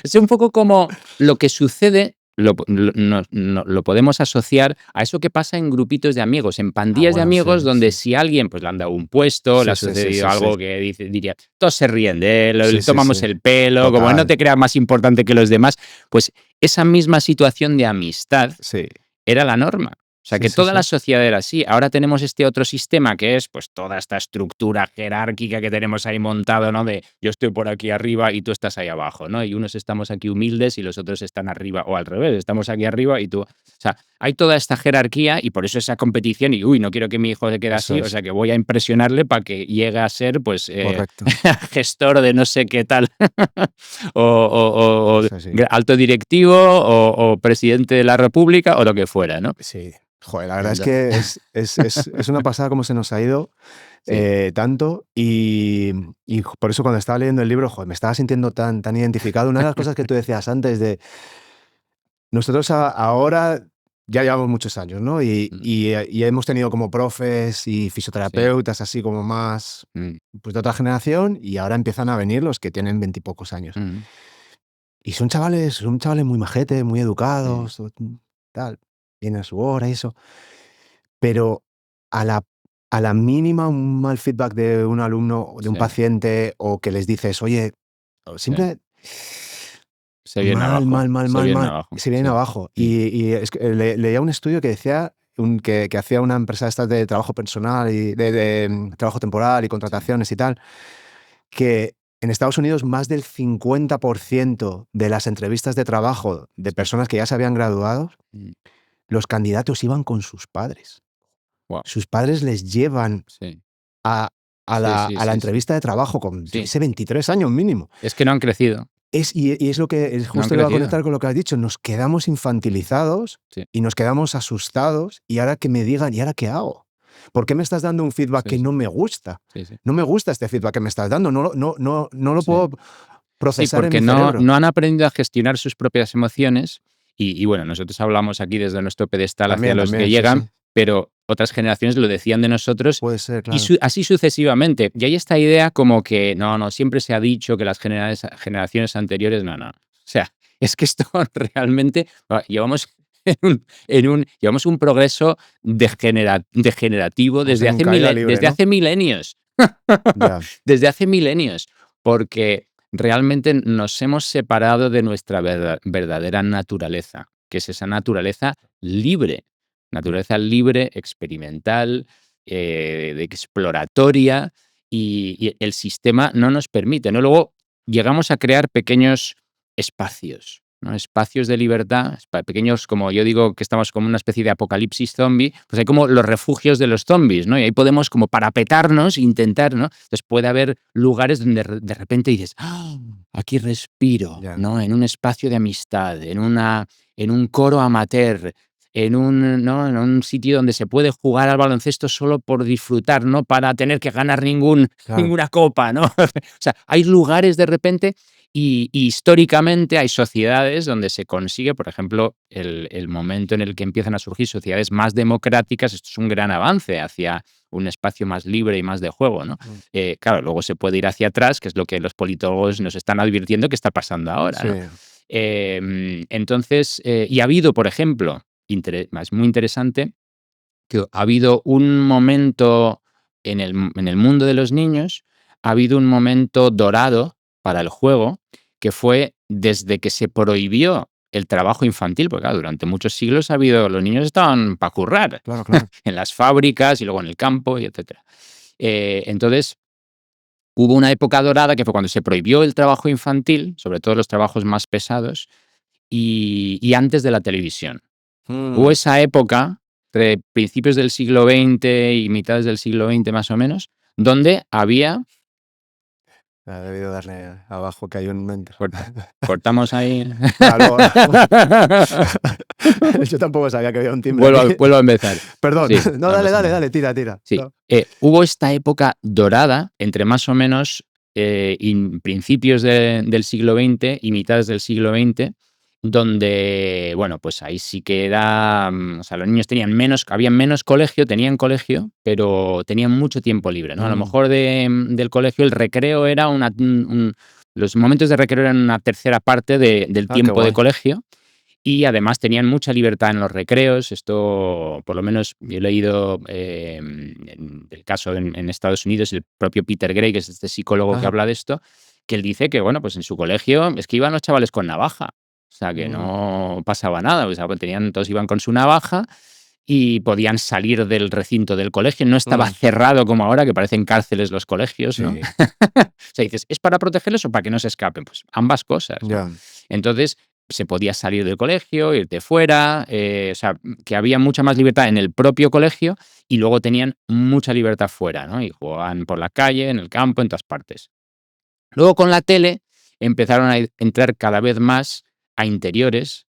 Es un poco como lo que sucede, lo podemos asociar a eso que pasa en grupitos de amigos, en pandillas de bueno, sí, amigos, donde sí. si a alguien pues, le han dado un puesto, le Sí, ha sí, sí, sucedido sí, sí. algo que diría, todos se ríen de él, Sí, le sí, tomamos sí. el pelo, como no Total. te creas más importante que los demás, pues esa misma situación de amistad Sí. era la norma. O sea, Sí, que sí, toda sí. la sociedad era así. Ahora tenemos este otro sistema que es pues toda esta estructura jerárquica que tenemos ahí montado, ¿no? De yo estoy por aquí arriba y tú estás ahí abajo, ¿no? Y unos estamos aquí humildes y los otros están arriba, o al revés, estamos aquí arriba y tú. O sea, hay toda esta jerarquía y por eso esa competición y, uy, no quiero que mi hijo se quede Eso así, o es. sea, que voy a impresionarle para que llegue a ser, pues, Correcto. gestor de no sé qué tal, o Es así. alto directivo, o presidente de la república, o lo que fuera, ¿no? Sí. Joder, la verdad es Entonces, que es una pasada cómo se nos ha ido sí. tanto y por eso cuando estaba leyendo el libro, joder, me estaba sintiendo tan identificado. Una de las cosas que tú decías antes de nosotros ahora ya llevamos muchos años, ¿no? Mm, Y hemos tenido como profes y sí. fisioterapeutas así como más Mm, pues de otra generación y ahora empiezan a venir los que tienen 20 y pocos años. mm, Y son chavales muy majetes, muy sí, educados, tal, vienen a su hora y eso. Pero a la a la mínima, un mal feedback de un alumno o de un sí, paciente, o que les dices: "Oye", o sí. simple Se viene abajo, se viene abajo, se vienen sí. abajo. Mm, Y es que leía un estudio que decía que hacía una empresa de estas de trabajo personal y trabajo temporal y sí, contrataciones y tal, que en Estados Unidos más del 50% de las entrevistas de trabajo de sí. personas que ya se habían graduado, Mm, los candidatos iban con sus padres. guau, Sus padres les llevan sí, a sí, sí, a la sí, sí. entrevista de trabajo con, yo qué Sí, sé, 23 años mínimo. es que no han crecido, Y es lo que es no han justo iba a crecido. conectar con lo que has dicho, nos quedamos infantilizados Sí, y nos quedamos asustados, y ahora que me digan: "¿Y ahora qué hago? ¿Por qué me estás dando un feedback sí, que sí, no me gusta? sí, sí, No me gusta este feedback que me estás dando, no lo sí. puedo Sí, procesar en porque mi cerebro". no han aprendido a gestionar sus propias emociones y bueno, nosotros hablamos aquí desde nuestro pedestal hacia También, los que también, sí, llegan, sí. pero otras generaciones lo decían de nosotros Puede ser, y claro. así sucesivamente. Y hay esta idea como que no, siempre se ha dicho que las generaciones anteriores, no. O sea, es que esto realmente llevamos llevamos un progreso degenerativo Vamos en un caída libre, desde ¿no? hace milenios. Ya, Desde hace milenios, porque realmente nos hemos separado de nuestra verdadera naturaleza, que es esa naturaleza libre. Naturaleza libre, experimental, de exploratoria, y el sistema no nos permite, ¿no? Luego llegamos a crear pequeños espacios, ¿no? Espacios de libertad, pequeños, como yo digo, que estamos como una especie de apocalipsis zombie, pues hay como los refugios de los zombies, ¿no? Y ahí podemos como parapetarnos, intentar, ¿no? Entonces puede haber lugares donde de repente dices, ¡ah! Aquí respiro, Ya. ¿no? En un espacio de amistad, en un coro amateur, ¿no? En un sitio donde se puede jugar al baloncesto solo por disfrutar, no para tener que ganar Claro. ninguna copa, ¿no? O sea, hay lugares de repente y históricamente hay sociedades donde se consigue, por ejemplo, el momento en el que empiezan a surgir sociedades más democráticas. Esto es un gran avance hacia un espacio más libre y más de juego, ¿no? Claro, luego se puede ir hacia atrás, que es lo que los politólogos nos están advirtiendo que está pasando ahora, Sí. ¿no? Entonces, y ha habido, por ejemplo, es muy interesante, que ha habido un momento en el mundo de los niños, ha habido un momento dorado para el juego, que fue desde que se prohibió el trabajo infantil, porque claro, durante muchos siglos los niños estaban para currar Claro, claro. en las fábricas y luego en el campo, y etcétera. Entonces, hubo una época dorada que fue cuando se prohibió el trabajo infantil, sobre todo los trabajos más pesados, y antes de la televisión. Hubo Mm. esa época, entre principios del siglo XX y mitades del siglo XX más o menos, donde había, Ha debido darle abajo que hay un enter. corta cortamos ahí. Nada, luego yo tampoco sabía que había un timbre aquí. Vuelvo a empezar. Perdón. Sí, No, no dale, pasa dale, nada. dale, tira, tira. Sí, No. hubo esta época dorada entre más o menos, principios del siglo XX y mitades del siglo XX, donde, bueno, pues ahí sí que era, o sea, los niños había menos colegio, tenían colegio, pero tenían mucho tiempo libre, ¿no? A lo mejor del colegio el recreo era los momentos de recreo eran una tercera parte del Ah, qué tiempo de guay. colegio, y además tenían mucha libertad en los recreos. Esto, por lo menos, yo he leído el caso en Estados Unidos, el propio Peter Gray, que es este psicólogo que Ajá. habla de esto, que él dice que, bueno, pues en su colegio es que iban los chavales con navaja. O sea, que Mm. no pasaba nada. O sea, pues todos iban con su navaja y podían salir del recinto del colegio. No estaba Mm. cerrado como ahora, que parecen cárceles los colegios, ¿no? Sí. O sea, dices, ¿es para protegerlos o para que no se escapen? Pues ambas cosas, ¿no? Ya. Entonces, se podía salir del colegio, irte fuera, o sea, que había mucha más libertad en el propio colegio y luego tenían mucha libertad fuera, ¿no? Y jugaban por la calle, en el campo, en todas partes. Luego con la tele empezaron a entrar cada vez más a interiores.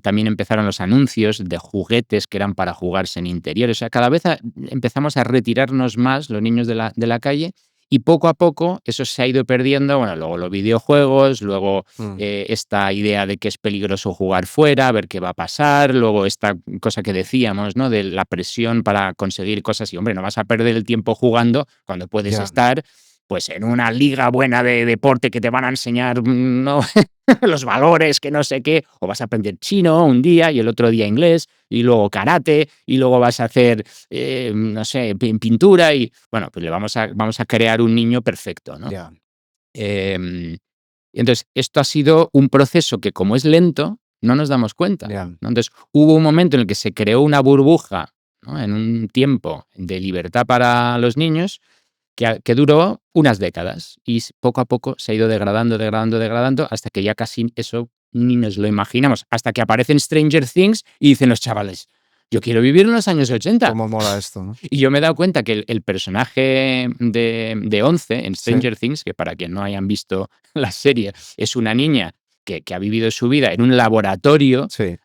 También empezaron los anuncios de juguetes que eran para jugarse en interiores. O sea, cada vez empezamos a retirarnos más los niños de la calle, y poco a poco eso se ha ido perdiendo. Bueno, luego los videojuegos, luego Mm. esta idea de que es peligroso jugar fuera, a ver qué va a pasar, luego esta cosa que decíamos, ¿no? De la presión para conseguir cosas, y hombre, no vas a perder el tiempo jugando cuando puedes Ya. estar pues en una liga buena de deporte que te van a enseñar, ¿no? Los valores, que no sé qué, o vas a aprender chino un día y el otro día inglés, y luego karate, y luego vas a hacer, no sé, pintura, y bueno, pues vamos a crear un niño perfecto, ¿no? Ya. Em, entonces, esto ha sido un proceso que, como es lento, no nos damos cuenta, Ya. ¿no? Entonces, hubo un momento en el que se creó una burbuja, ¿no? En un tiempo de libertad para los niños, que duró unas décadas, y poco a poco se ha ido degradando, degradando, degradando, hasta que ya casi eso ni nos lo imaginamos. Hasta que aparecen Stranger Things y dicen los chavales, yo quiero vivir en los años 80. Cómo mola esto, ¿no? Y yo me he dado cuenta que el personaje de 11 en Sí. Stranger Things, que para quien no hayan visto la serie, es una niña que ha vivido su vida en un laboratorio Sí.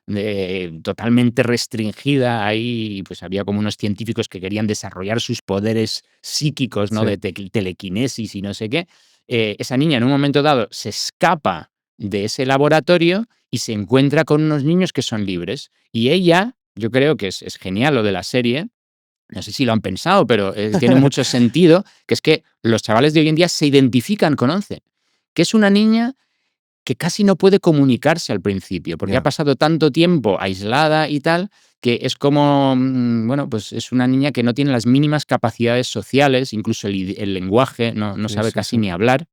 totalmente restringida. Ahí pues había como unos científicos que querían desarrollar sus poderes psíquicos, ¿no? Sí. De telequinesis y no sé qué. Esa niña en un momento dado se escapa de ese laboratorio y se encuentra con unos niños que son libres. Y ella, yo creo que es genial lo de la serie. No sé si lo han pensado, pero tiene mucho sentido, que es que los chavales de hoy en día se identifican con 11, que es una niña que casi no puede comunicarse al principio, porque ha Ya. pasado tanto tiempo aislada y tal, que es como, bueno, pues es una niña que no tiene las mínimas capacidades sociales, incluso el lenguaje, no Sí, sabe sí, casi sí. ni hablar.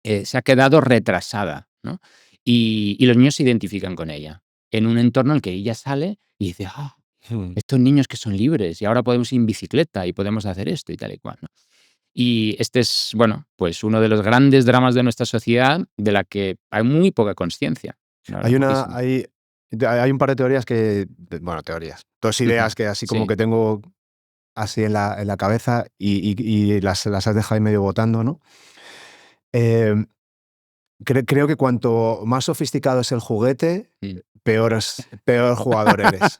Se ha quedado retrasada, ¿no? Y los niños se identifican con ella, en un entorno en el que ella sale, y dice, estos niños que son libres y ahora podemos ir en bicicleta y podemos hacer esto y tal y cual, ¿no? Y este es, bueno, pues uno de los grandes dramas de nuestra sociedad de la que hay muy poca conciencia. La verdad, poquísima. Hay un par de teorías bueno, teorías, dos ideas que así como Sí, que tengo así en la cabeza y las has dejado ahí medio botando, ¿no? Eh, creo que cuanto más sofisticado es el juguete, mm. peor jugador eres,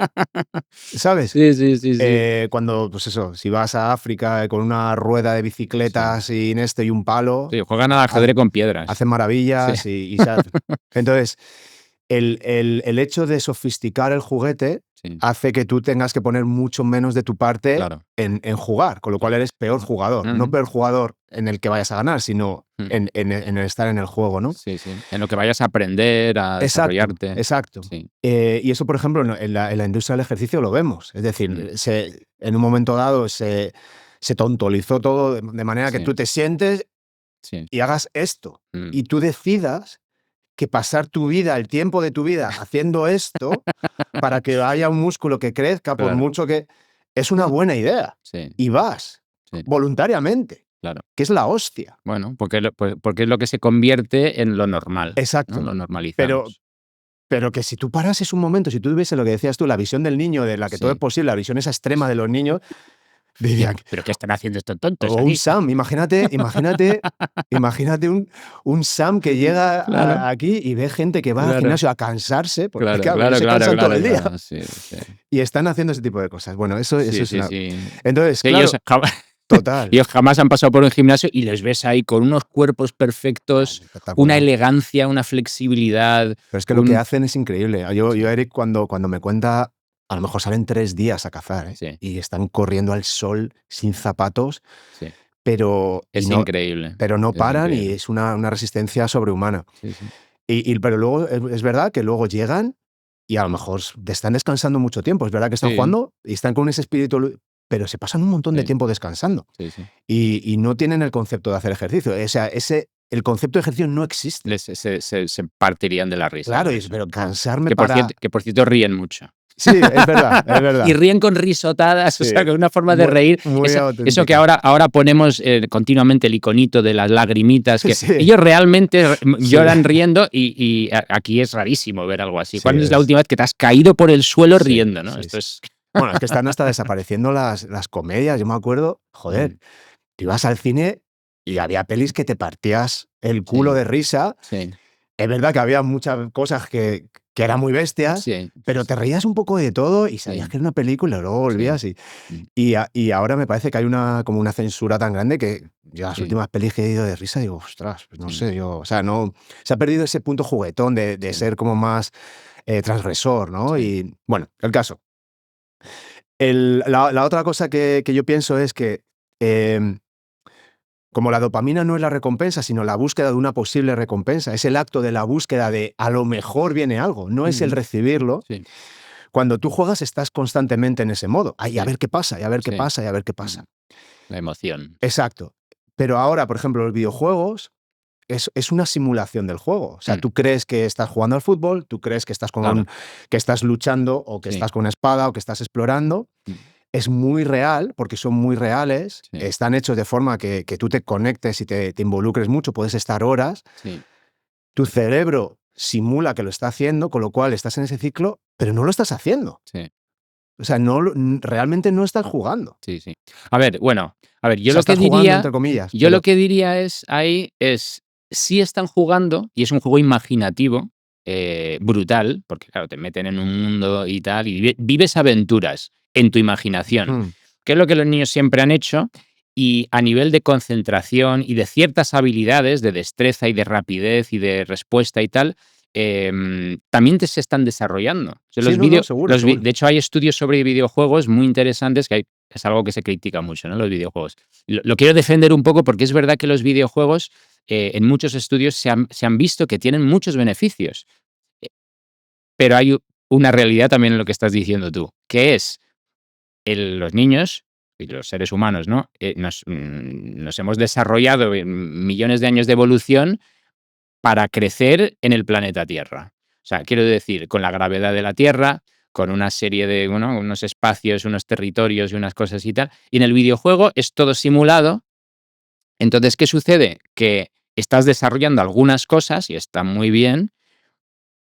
¿sabes? Sí, sí, sí, sí. Cuando, pues eso, si vas a África con una rueda de Sí, bicicletas y y un palo, sí, juegan al ha- ajedrez con piedras. hacen Sí, maravillas y se hacen. Entonces, el hecho de sofisticar el juguete sí, hace que tú tengas que poner mucho menos de tu parte claro. en jugar, con lo cual eres peor jugador. No Ujú, peor jugador en el que vayas a ganar, sino mm. en el estar en el juego, ¿no? Sí, sí. En lo que vayas a aprender, a Exacto, desarrollarte. exacto. Sí, Y eso, por ejemplo, en la industria del ejercicio lo vemos. Es decir, en un momento dado se tontolizó todo de manera que sí, tú te sientes sí. y hagas esto. Mm. Y tú decidas que pasar tu vida, el tiempo de tu vida haciendo esto para que haya un músculo que crezca, por Claro. mucho que... Es una buena idea. Sí, Y vas, sí, voluntariamente, claro. que es la hostia. Bueno, porque es lo que se convierte en lo normal, ¿no? Exacto. Lo Pero, normalizamos. pero que si tú parases un momento, si tú tuviese lo que decías tú, la visión del niño, de la que todo es Sí. posible, la visión esa extrema de los niños, dirían, ¿Pero qué están haciendo estos tontos o un aquí? Sam, imagínate un Sam que llega Claro, aquí y ve gente que va al claro, gimnasio a cansarse, porque claro, claro, ellos claro, se claro, cansan todo claro, el día claro. Sí, sí. y están haciendo ese tipo de cosas. Bueno, eso Sí, es sí, una... sí. Entonces, Sí, ellos, claro, total. ellos jamás han pasado por un gimnasio y les ves ahí con unos cuerpos perfectos, una Espectacular. elegancia, una flexibilidad, Pero es que lo que un... hacen es increíble. Yo, Sí, Eric, cuando me cuenta, a lo mejor salen 3 días a cazar, ¿eh? sí, Y están corriendo al sol sin zapatos, sí. pero, y Es no, increíble, pero no es paran y increíble. es una resistencia sobrehumana. Sí, sí, Pero luego es verdad que luego llegan y a lo mejor están descansando mucho tiempo. Es verdad que están sí, jugando y están con ese espíritu, pero se pasan un montón de sí, tiempo descansando sí, sí. y no tienen el concepto de hacer ejercicio. O sea, el concepto de ejercicio no existe. Se partirían de la risa Claro, con eso. pero cansarme para... Que por cierto ríen mucho. Sí, es verdad, es Y verdad. ríen con risotadas, o Sí, sea, con una forma de muy, reír. muy Eso que auténtica. ahora ponemos continuamente el iconito de las lagrimitas, que Sí, ellos realmente sí, lloran riendo y aquí es rarísimo ver algo así. sí, ¿Cuándo es la última vez que te has caído por el suelo sí, riendo? ¿No? sí, Esto sí. es... Bueno, es que están hasta desapareciendo las comedias. Yo me acuerdo, Mm, joder, te ibas al cine y había pelis que te partías el culo sí, de risa. sí, Es verdad que había muchas cosas que eran muy bestias, sí, pero te reías un poco de todo y sabías sí, que era una película, luego sí, volvías mm, y ahora me parece que hay como una censura tan grande que yo las sí, últimas pelis que he ido de risa digo, ostras, pues no sí, sé, o sea, no, se ha perdido ese punto juguetón de sí, ser como más transgresor, ¿no? sí, Y bueno, el caso. La otra cosa que yo pienso es que em, como la dopamina no es la recompensa, sino la búsqueda de una posible recompensa, es el acto de la búsqueda de a lo mejor viene algo, no es el mm, recibirlo. sí, Cuando tú juegas estás constantemente en ese modo. Ay, a sí, ver qué pasa, y a ver qué sí, pasa, y a ver qué mm, pasa. la emoción. Exacto. Pero ahora, por ejemplo, los videojuegos es una simulación del juego. O sea, Mm, tú crees que estás jugando al fútbol, tú crees que claro, que estás luchando o que sí, estás con una espada o que estás explorando. mm, Es muy real, porque son muy reales, sí, están hechos de forma que tú te conectes y te involucres mucho, puedes estar horas. sí, Tu cerebro simula que lo está haciendo, con lo cual estás en ese ciclo, pero no lo estás haciendo. sí. O sea, realmente no estás jugando. Sí, sí. A ver, bueno, a ver, O sea, estás jugando entre comillas, yo lo pero que diría es, sí están jugando, y es un juego imaginativo, brutal, porque claro, te meten en un mundo y tal, y vives aventuras en tu imaginación, mm, que es lo que los niños siempre han hecho, y a nivel de concentración y de ciertas habilidades, de destreza y de rapidez y de respuesta y tal, también se están desarrollando. O sea, sí, no, no, seguro, seguro. de hecho, hay estudios sobre videojuegos muy interesantes es algo que se critica mucho, ¿no? Los videojuegos. Lo quiero defender un poco porque es verdad que los videojuegos en muchos estudios se han visto que tienen muchos beneficios, eh, pero hay una realidad también en lo que estás diciendo tú, que es los niños y los seres humanos, ¿no? Nos hemos desarrollado en millones de años de evolución para crecer en el planeta Tierra. O sea, quiero decir, con la gravedad de la Tierra, con una serie de, bueno, unos espacios, unos territorios y unas cosas y tal. Y en el videojuego es todo simulado. Entonces, ¿qué sucede? Que estás desarrollando algunas cosas y está muy bien,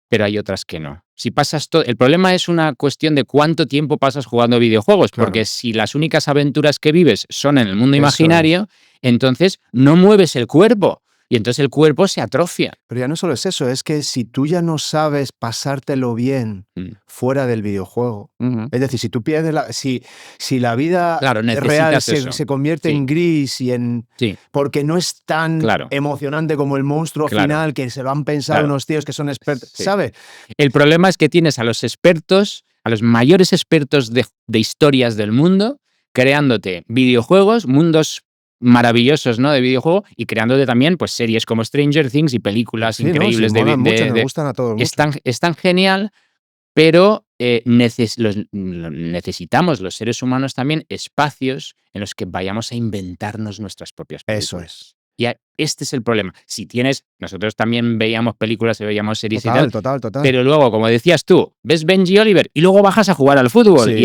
pero hay otras que no. Si pasas todo, el problema es una cuestión de cuánto tiempo pasas jugando videojuegos, porque Claro, si las únicas aventuras que vives son en el mundo eso es. imaginario, entonces no mueves el cuerpo y entonces el cuerpo se atrofia. Pero ya no solo es eso, es que si tú ya no sabes pasártelo bien Mm. fuera del videojuego, Ujú. es decir, si tú pierdes si la vida Claro, real necesitas se, eso. se convierte Sí, en gris y en sí, porque no es tan claro, emocionante como el monstruo claro, final que se lo han pensado claro. unos tíos que son expertos, Sí. ¿sabes? El problema es que tienes a los expertos, a los mayores expertos de historias del mundo, creándote videojuegos, mundos maravillosos, ¿no? De videojuego y creándote también pues series como Stranger Things y películas Sí, no, sí, increíbles molan mucho, nos gustan a todos mucho. es tan genial, pero necesitamos los seres humanos también espacios en los que vayamos a inventarnos nuestras propias Eso películas. es. Y este es el problema. Si tienes, nosotros también veíamos películas y veíamos series y Total, tal, total, total. pero luego, como decías tú, ves Benji Oliver y luego bajas a jugar al fútbol Sí,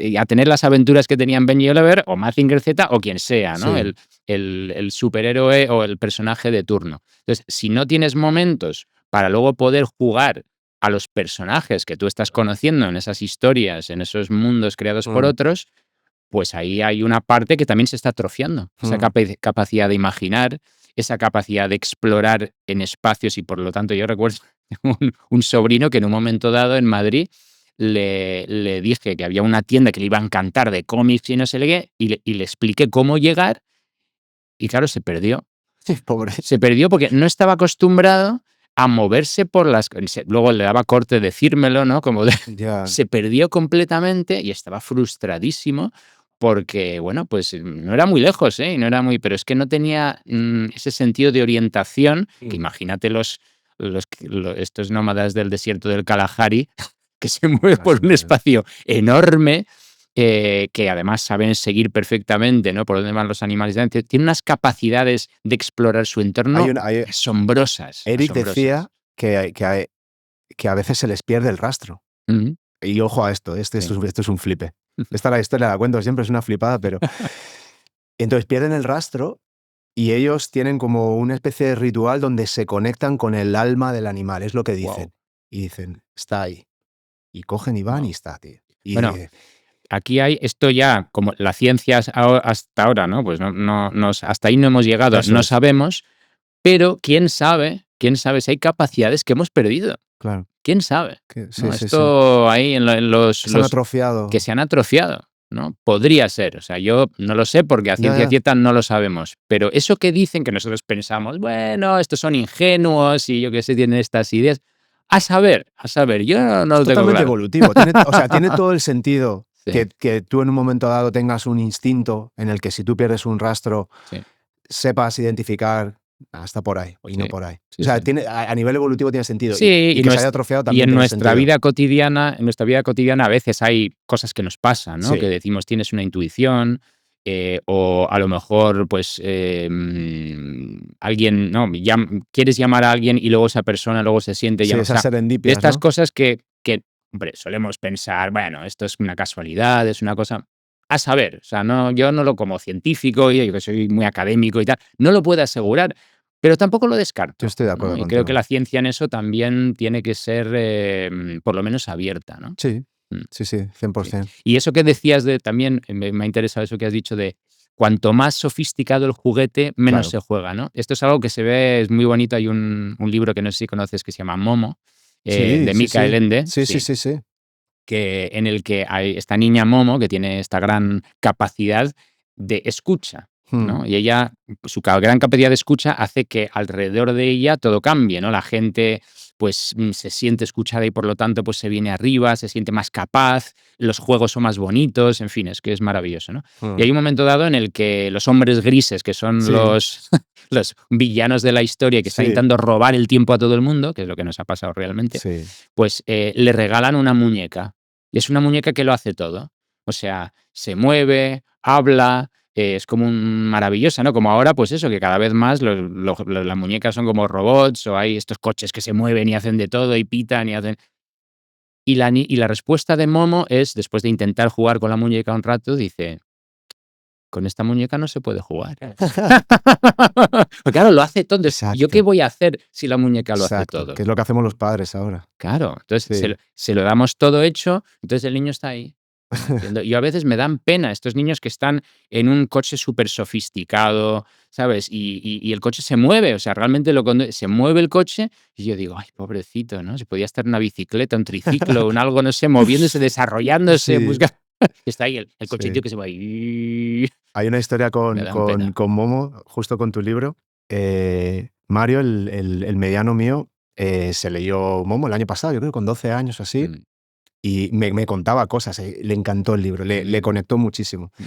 y a tener las aventuras que tenían Benji Oliver o Mazinger Z o quien sea, ¿no? sí. El superhéroe o el personaje de turno. Entonces, si no tienes momentos para luego poder jugar a los personajes que tú estás conociendo en esas historias, en esos mundos creados por Mm, otros, pues ahí hay una parte que también se está atrofiando. Esa mm. capacidad de imaginar, esa capacidad de explorar en espacios y por lo tanto yo recuerdo un sobrino que en un momento dado en Madrid le dije que había una tienda que le iba a encantar de cómics y no sé qué y le expliqué cómo llegar y claro, se perdió. Sí, pobre. Se perdió porque no estaba acostumbrado a moverse por las... Luego le daba corte decírmelo, ¿no? Ya. Se perdió completamente y estaba frustradísimo porque, bueno, pues no era muy lejos, ¿eh? No era muy... Pero es que no tenía ese sentido de orientación, que imagínate estos nómadas del desierto del Kalahari, que se mueven Ah, por un siempre. espacio enorme, que además saben seguir perfectamente, ¿no? Por dónde van los animales. Tienen unas capacidades de explorar su entorno asombrosas. Eric Asombrosas. decía que a veces se les pierde el rastro. Ujú. Y ojo a esto, Sí. esto es un flipe. Esta la historia la cuento siempre, es una flipada, pero... Entonces pierden el rastro y ellos tienen como una especie de ritual donde se conectan con el alma del animal, es lo que dicen. Wow. Y dicen, está ahí. Y cogen y van y está, tío. Y Bueno, aquí hay esto ya, como la ciencia hasta ahora, ¿no? Pues hasta ahí no hemos llegado, eso no es, sabemos, pero quién sabe si hay capacidades que hemos perdido. claro. ¿Quién sabe? Sí, ¿No? sí, sí. Esto ahí en los Se han atrofiado. que se han atrofiado, ¿no? Podría ser, o sea, yo no lo sé porque a Ya, ciencia ya. cierta no lo sabemos, pero eso que dicen que nosotros pensamos, bueno, estos son ingenuos y yo qué sé, tienen estas ideas, a saber, yo no Es lo tengo totalmente claro. evolutivo. O sea, tiene todo el sentido Sí, que tú en un momento dado tengas un instinto en el que si tú pierdes un rastro, sí, sepas identificar hasta por ahí y no sí, por ahí. sí, O sea, sí. a nivel evolutivo tiene sentido. Sí, Y que se haya atrofiado y también en tiene nuestra sentido. vida cotidiana a veces hay cosas que nos pasan, ¿no? Sí. Que decimos tienes una intuición, o a lo mejor, pues, alguien, ¿no? Quieres llamar a alguien y luego esa persona luego se siente Sí, llamada. O esas sea, de serendipias, estas ¿no? cosas que, hombre, solemos pensar, bueno, esto es una casualidad, es una cosa. A saber, o sea, no, yo no lo como científico, yo que soy muy académico y tal, no lo puedo asegurar, pero tampoco lo Yo descarto, estoy de ¿no? acuerdo Y creo que contigo. la ciencia en eso también tiene que ser, por lo menos abierta, ¿no? Sí, Mm, sí, sí, sí. 100%. Y eso que decías también, me ha interesado eso que has dicho de cuanto más sofisticado el juguete, menos Claro. se juega, ¿no? Esto es algo que se ve, es muy bonito. Hay un libro que no sé si conoces que se llama Momo, Sí, de sí, Michael sí. Ende, Sí, sí, sí, sí, sí. en el que hay esta niña Momo que tiene esta gran capacidad de escucha, Hmm. ¿no? Y ella, su gran capacidad de escucha hace que alrededor de ella todo cambie, ¿no? La gente pues se siente escuchada y por lo tanto pues se viene arriba, se siente más capaz, los juegos son más bonitos, en fin, es que es maravilloso, ¿no? Y Hmm. hay un momento dado en el que los hombres grises, que son Sí, los villanos de la historia que están sí, intentando robar el tiempo a todo el mundo, que es lo que nos ha pasado realmente, sí. pues le regalan una muñeca. Y es una muñeca que lo hace todo. O sea, se mueve, habla, es como maravillosa, ¿no? Como ahora, pues eso, que cada vez más las muñecas son como robots o hay estos coches que se mueven y hacen de todo y pitan y hacen... Y la respuesta de Momo es, después de intentar jugar con la muñeca un rato, dice, con esta muñeca no se puede jugar. Porque claro, lo hace todo. ¿Yo qué Exacto, voy a hacer si la muñeca lo hace exacto, todo? que es lo que hacemos los padres ahora. Claro, entonces Sí. se lo damos todo hecho, entonces el niño está ahí. ¿no? Yo a veces me dan pena estos niños que están en un coche súper sofisticado, ¿sabes? Y el coche se mueve, o sea, realmente se mueve el coche y yo digo, ay, pobrecito, ¿no? Se podía estar en una bicicleta, un triciclo, un algo, no sé, moviéndose, desarrollándose, Sí, buscando. Está ahí el cochetío sí. que se va ahí. Hay una historia Me dan pena. con Momo, justo con tu libro. Mario, el mediano mío, se leyó Momo el año pasado, yo creo, con 12 años o así, Mm, y me contaba cosas, le encantó el libro, le mm, conectó muchísimo. mm,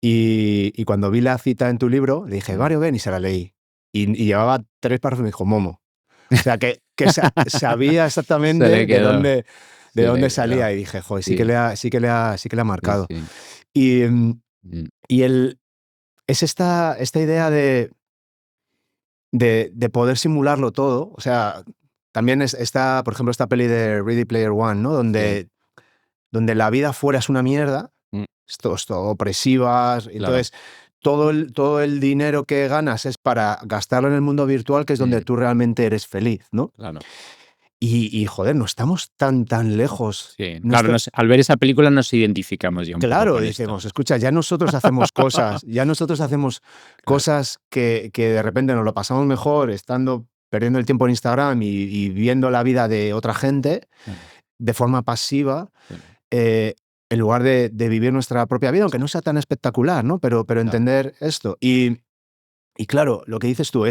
Y cuando vi la cita en tu libro, le dije, mm. Mario, ven, y se la leí. Y llevaba 3 párrafos y me dijo, Momo. O sea, que sabía Se le exactamente quedó, de se dónde le quedó. salía, y dije, joder, Sí, sí que le ha sí, marcado. sí. Y, Mm, y es esta idea de poder simularlo todo. O sea, también está, por ejemplo, esta peli de Ready Player One, ¿no? sí, Donde la vida fuera es una mierda, mm, es todo opresivas. claro. Entonces, todo el dinero que ganas es para gastarlo en el mundo virtual, que es donde Mm, tú realmente eres feliz, ¿no? claro. Joder, no estamos tan lejos. Sí, No claro, está- al ver esa película nos identificamos ya un poco Claro, con esto. decimos, escucha, ya nosotros hacemos cosas, Claro. que de repente nos lo pasamos mejor estando perdiendo el tiempo en Instagram y viendo la vida de otra gente Claro, de forma pasiva, claro, eh, en lugar de vivir nuestra propia vida, aunque no sea tan espectacular, ¿no? Pero claro. entender esto. Y claro, lo que dices tú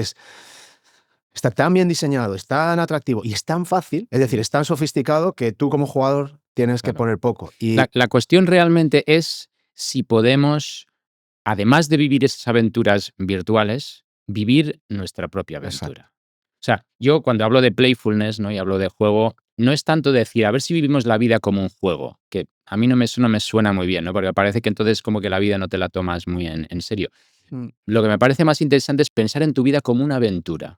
está tan bien diseñado, es tan atractivo y es tan fácil, es decir, Mm, es tan sofisticado que tú como jugador tienes que claro. poner poco. La cuestión realmente es si podemos, además de vivir esas aventuras virtuales, vivir nuestra propia Exacto. aventura. O sea, yo cuando hablo de playfulness, ¿no? Y hablo de juego, no es tanto decir, a ver si vivimos la vida como un juego, que a mí no me suena muy bien, ¿no? Porque parece que entonces como que la vida no te la tomas muy en serio. Mm, Lo que me parece más interesante es pensar en tu vida como una aventura.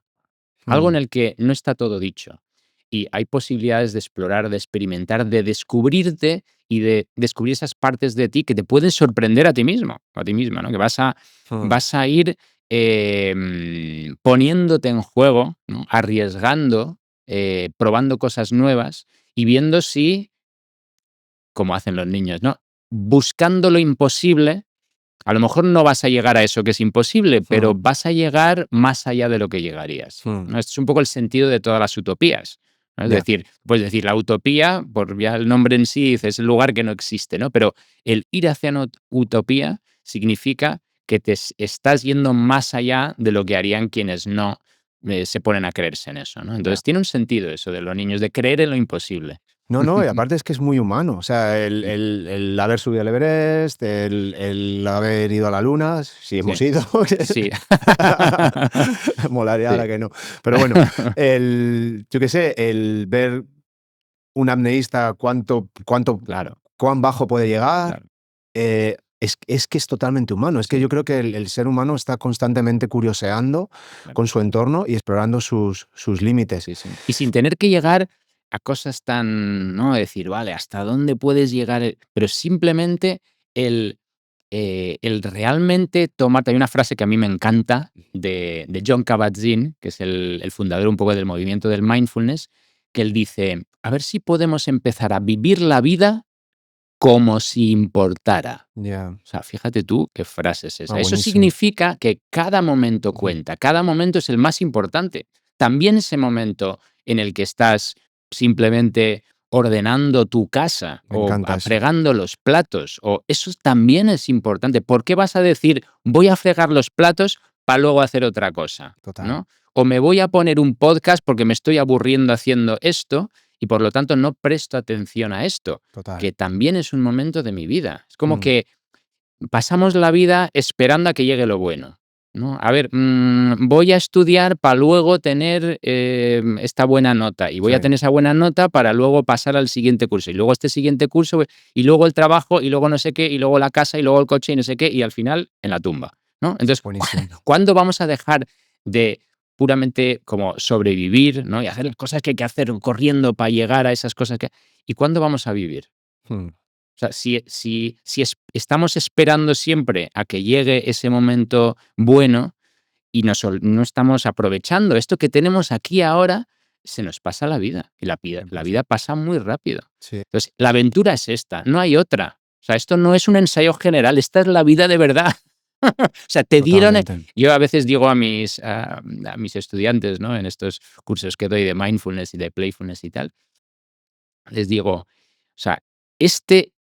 Algo en mm, el que no está todo dicho. Y hay posibilidades de explorar, de experimentar, de descubrirte y de descubrir esas partes de ti que te pueden sorprender a ti mismo, o a ti misma, ¿no? Que mm. vas a ir poniéndote en juego, ¿no? Arriesgando, probando cosas nuevas y viendo si, como hacen los niños, ¿no? Buscando lo imposible, a lo mejor no vas a llegar a eso que es imposible, pero Mm, vas a llegar más allá de lo que llegarías, mm. ¿no? Este es un poco el sentido de todas las utopías, ¿no? Es Ya. decir, puedes decir, la utopía, por ya el nombre en sí, dice, es el lugar que no existe, ¿no? Pero el ir hacia una utopía significa que estás yendo más allá de lo que harían quienes no se ponen a creerse en eso, ¿no? Ya. Entonces tiene un sentido eso de los niños, de creer en lo imposible. No, no, y aparte es que es muy humano. O sea, Mm, el haber subido al Everest, el haber ido a la Luna, si hemos sí, ido. sí. Molaría ahora Sí, que no. Pero bueno, yo qué sé, el ver un apneísta claro, cuán bajo puede llegar, claro. es que es totalmente humano. Es que Sí, yo creo que el ser humano está constantemente curioseando claro. con su entorno y explorando sus límites. Sí, sí. Y sin tener que llegar a cosas tan, ¿no? Decir, vale, ¿hasta dónde puedes llegar? Pero simplemente el, el realmente tomarte. Hay una frase que a mí me encanta de John Kabat-Zinn, que es el fundador un poco del movimiento del mindfulness, que él dice, a ver si podemos empezar a vivir la vida como si importara. Ya, O sea, fíjate tú qué frase es esa. Eso buenísimo. significa que cada momento Ujú. cuenta, cada momento es el más importante. También ese momento en el que estás simplemente ordenando tu casa Me o encanta eso. fregando los platos, o eso también es importante. ¿Por qué vas a decir voy a fregar los platos para luego hacer otra cosa? Total, ¿No? O me voy a poner un podcast porque me estoy aburriendo haciendo esto y por lo tanto no presto atención a esto, total. que también es un momento de mi vida. Es como Mm, que pasamos la vida esperando a que llegue lo bueno, ¿no? A ver, voy a estudiar para luego tener esta buena nota y voy sí, a tener esa buena nota para luego pasar al siguiente curso y luego este siguiente curso y luego el trabajo y luego no sé qué y luego la casa y luego el coche y no sé qué y al final en la tumba, ¿no? Entonces, buenísimo. ¿cuándo vamos a dejar de puramente como sobrevivir, ¿no? Y hacer las cosas que hay que hacer corriendo para llegar a esas cosas que... ¿Y cuándo vamos a vivir? Mm. O sea, si estamos esperando siempre a que llegue ese momento bueno y no estamos aprovechando esto que tenemos aquí ahora, se nos pasa la vida. Y la vida pasa muy rápido. Sí. Entonces, la aventura es esta, no hay otra. O sea, esto no es un ensayo general, esta es la vida de verdad. O sea, te dieron... Totalmente. Yo a veces digo a mis estudiantes, ¿no? En estos cursos que doy de mindfulness y de playfulness y tal, les digo, o sea, este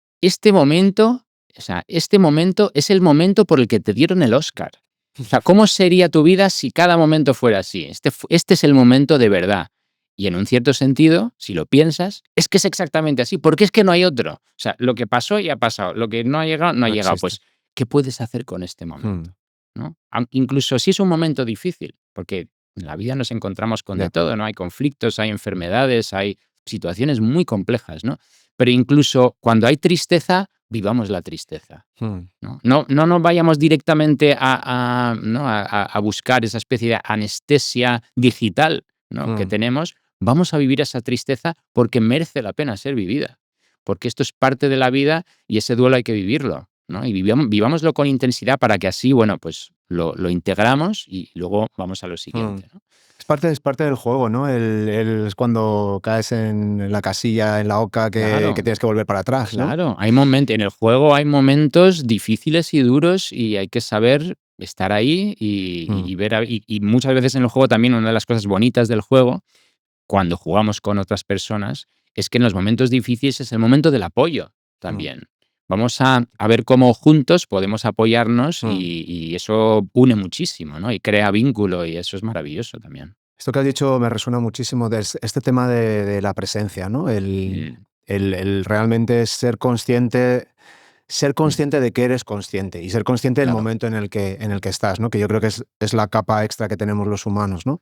momento, o sea, este momento es el momento por el que te dieron el Oscar. O sea, ¿cómo sería tu vida si cada momento fuera así? Este es el momento de verdad. Y en un cierto sentido, si lo piensas, es que es exactamente así, porque es que no hay otro. O sea, lo que pasó ya ha pasado, lo que no ha llegado, no ha No llegado. existe. Pues, ¿qué puedes hacer con este Mm. momento? ¿No? Incluso si es un momento difícil, porque en la vida nos encontramos con Ya. de todo, ¿no? Hay conflictos, hay enfermedades, hay situaciones muy complejas, ¿no? Pero incluso cuando hay tristeza, vivamos la tristeza. Mm. No nos vayamos directamente a buscar esa especie de anestesia digital, ¿no? que Mm. tenemos. Vamos a vivir esa tristeza porque merece la pena ser vivida. Porque esto es parte de la vida y ese duelo hay que vivirlo, ¿no? Y vivámoslo con intensidad para que así, bueno, pues lo integramos y luego vamos a lo Mm. siguiente, ¿no? Es parte del juego, ¿no? Es cuando caes en la casilla, en la oca, que Claro, tienes que volver para atrás, ¿no? claro. En el juego hay momentos difíciles y duros y hay que saber estar ahí Mm. y ver. Y muchas veces en el juego también una de las cosas bonitas del juego, cuando jugamos con otras personas, es que en los momentos difíciles es el momento del apoyo Mm. también. Vamos a ver cómo juntos podemos apoyarnos Mm. y eso une muchísimo, ¿no? Y crea vínculo y eso es maravilloso también. Esto que has dicho me resuena muchísimo de este tema de la presencia, ¿no? Mm, El realmente ser consciente de que eres consciente y ser consciente del claro. momento en el que estás, ¿no? Que yo creo que es la capa extra que tenemos los humanos, ¿no?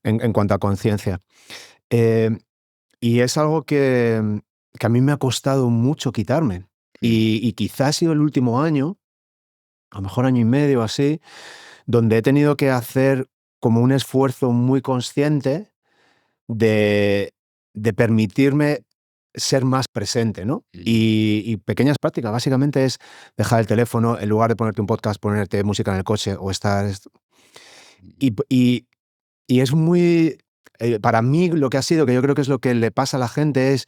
Mm, En cuanto a conciencia. Eh, y es algo que a mí me ha costado mucho quitarme. mm, Y quizás ha sido el último año, a lo mejor año y medio o así, donde he tenido que hacer como un esfuerzo muy consciente de, de permitirme ser más presente, ¿no? mm, Y pequeñas prácticas, básicamente es dejar el teléfono, en lugar de ponerte un podcast, ponerte música en el coche o estar... Y, y, y es muy... para mí lo que ha sido, que yo creo que es lo que le pasa a la gente, es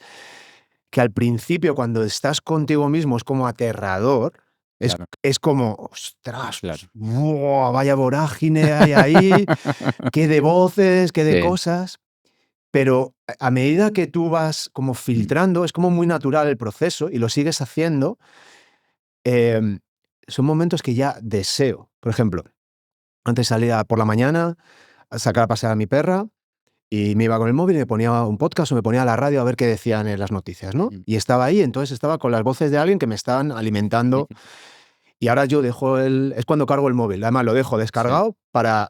que al principio cuando estás contigo mismo es como aterrador, claro, es como, ostras, claro. ¡buah! Vaya vorágine hay ahí, qué de voces, qué de Sí. cosas. Pero a medida que tú vas como Mm, filtrando, es como muy natural el proceso y lo sigues haciendo, em, son momentos que ya deseo. Por ejemplo, antes salía por la mañana a sacar a pasear a mi perra y me iba con el móvil y me ponía un podcast o me ponía la radio a ver qué decían en las noticias, ¿no? mm. Y estaba ahí, entonces estaba con las voces de alguien que me estaban alimentando y ahora yo dejo es cuando cargo el móvil, además lo dejo Sí. descargado para...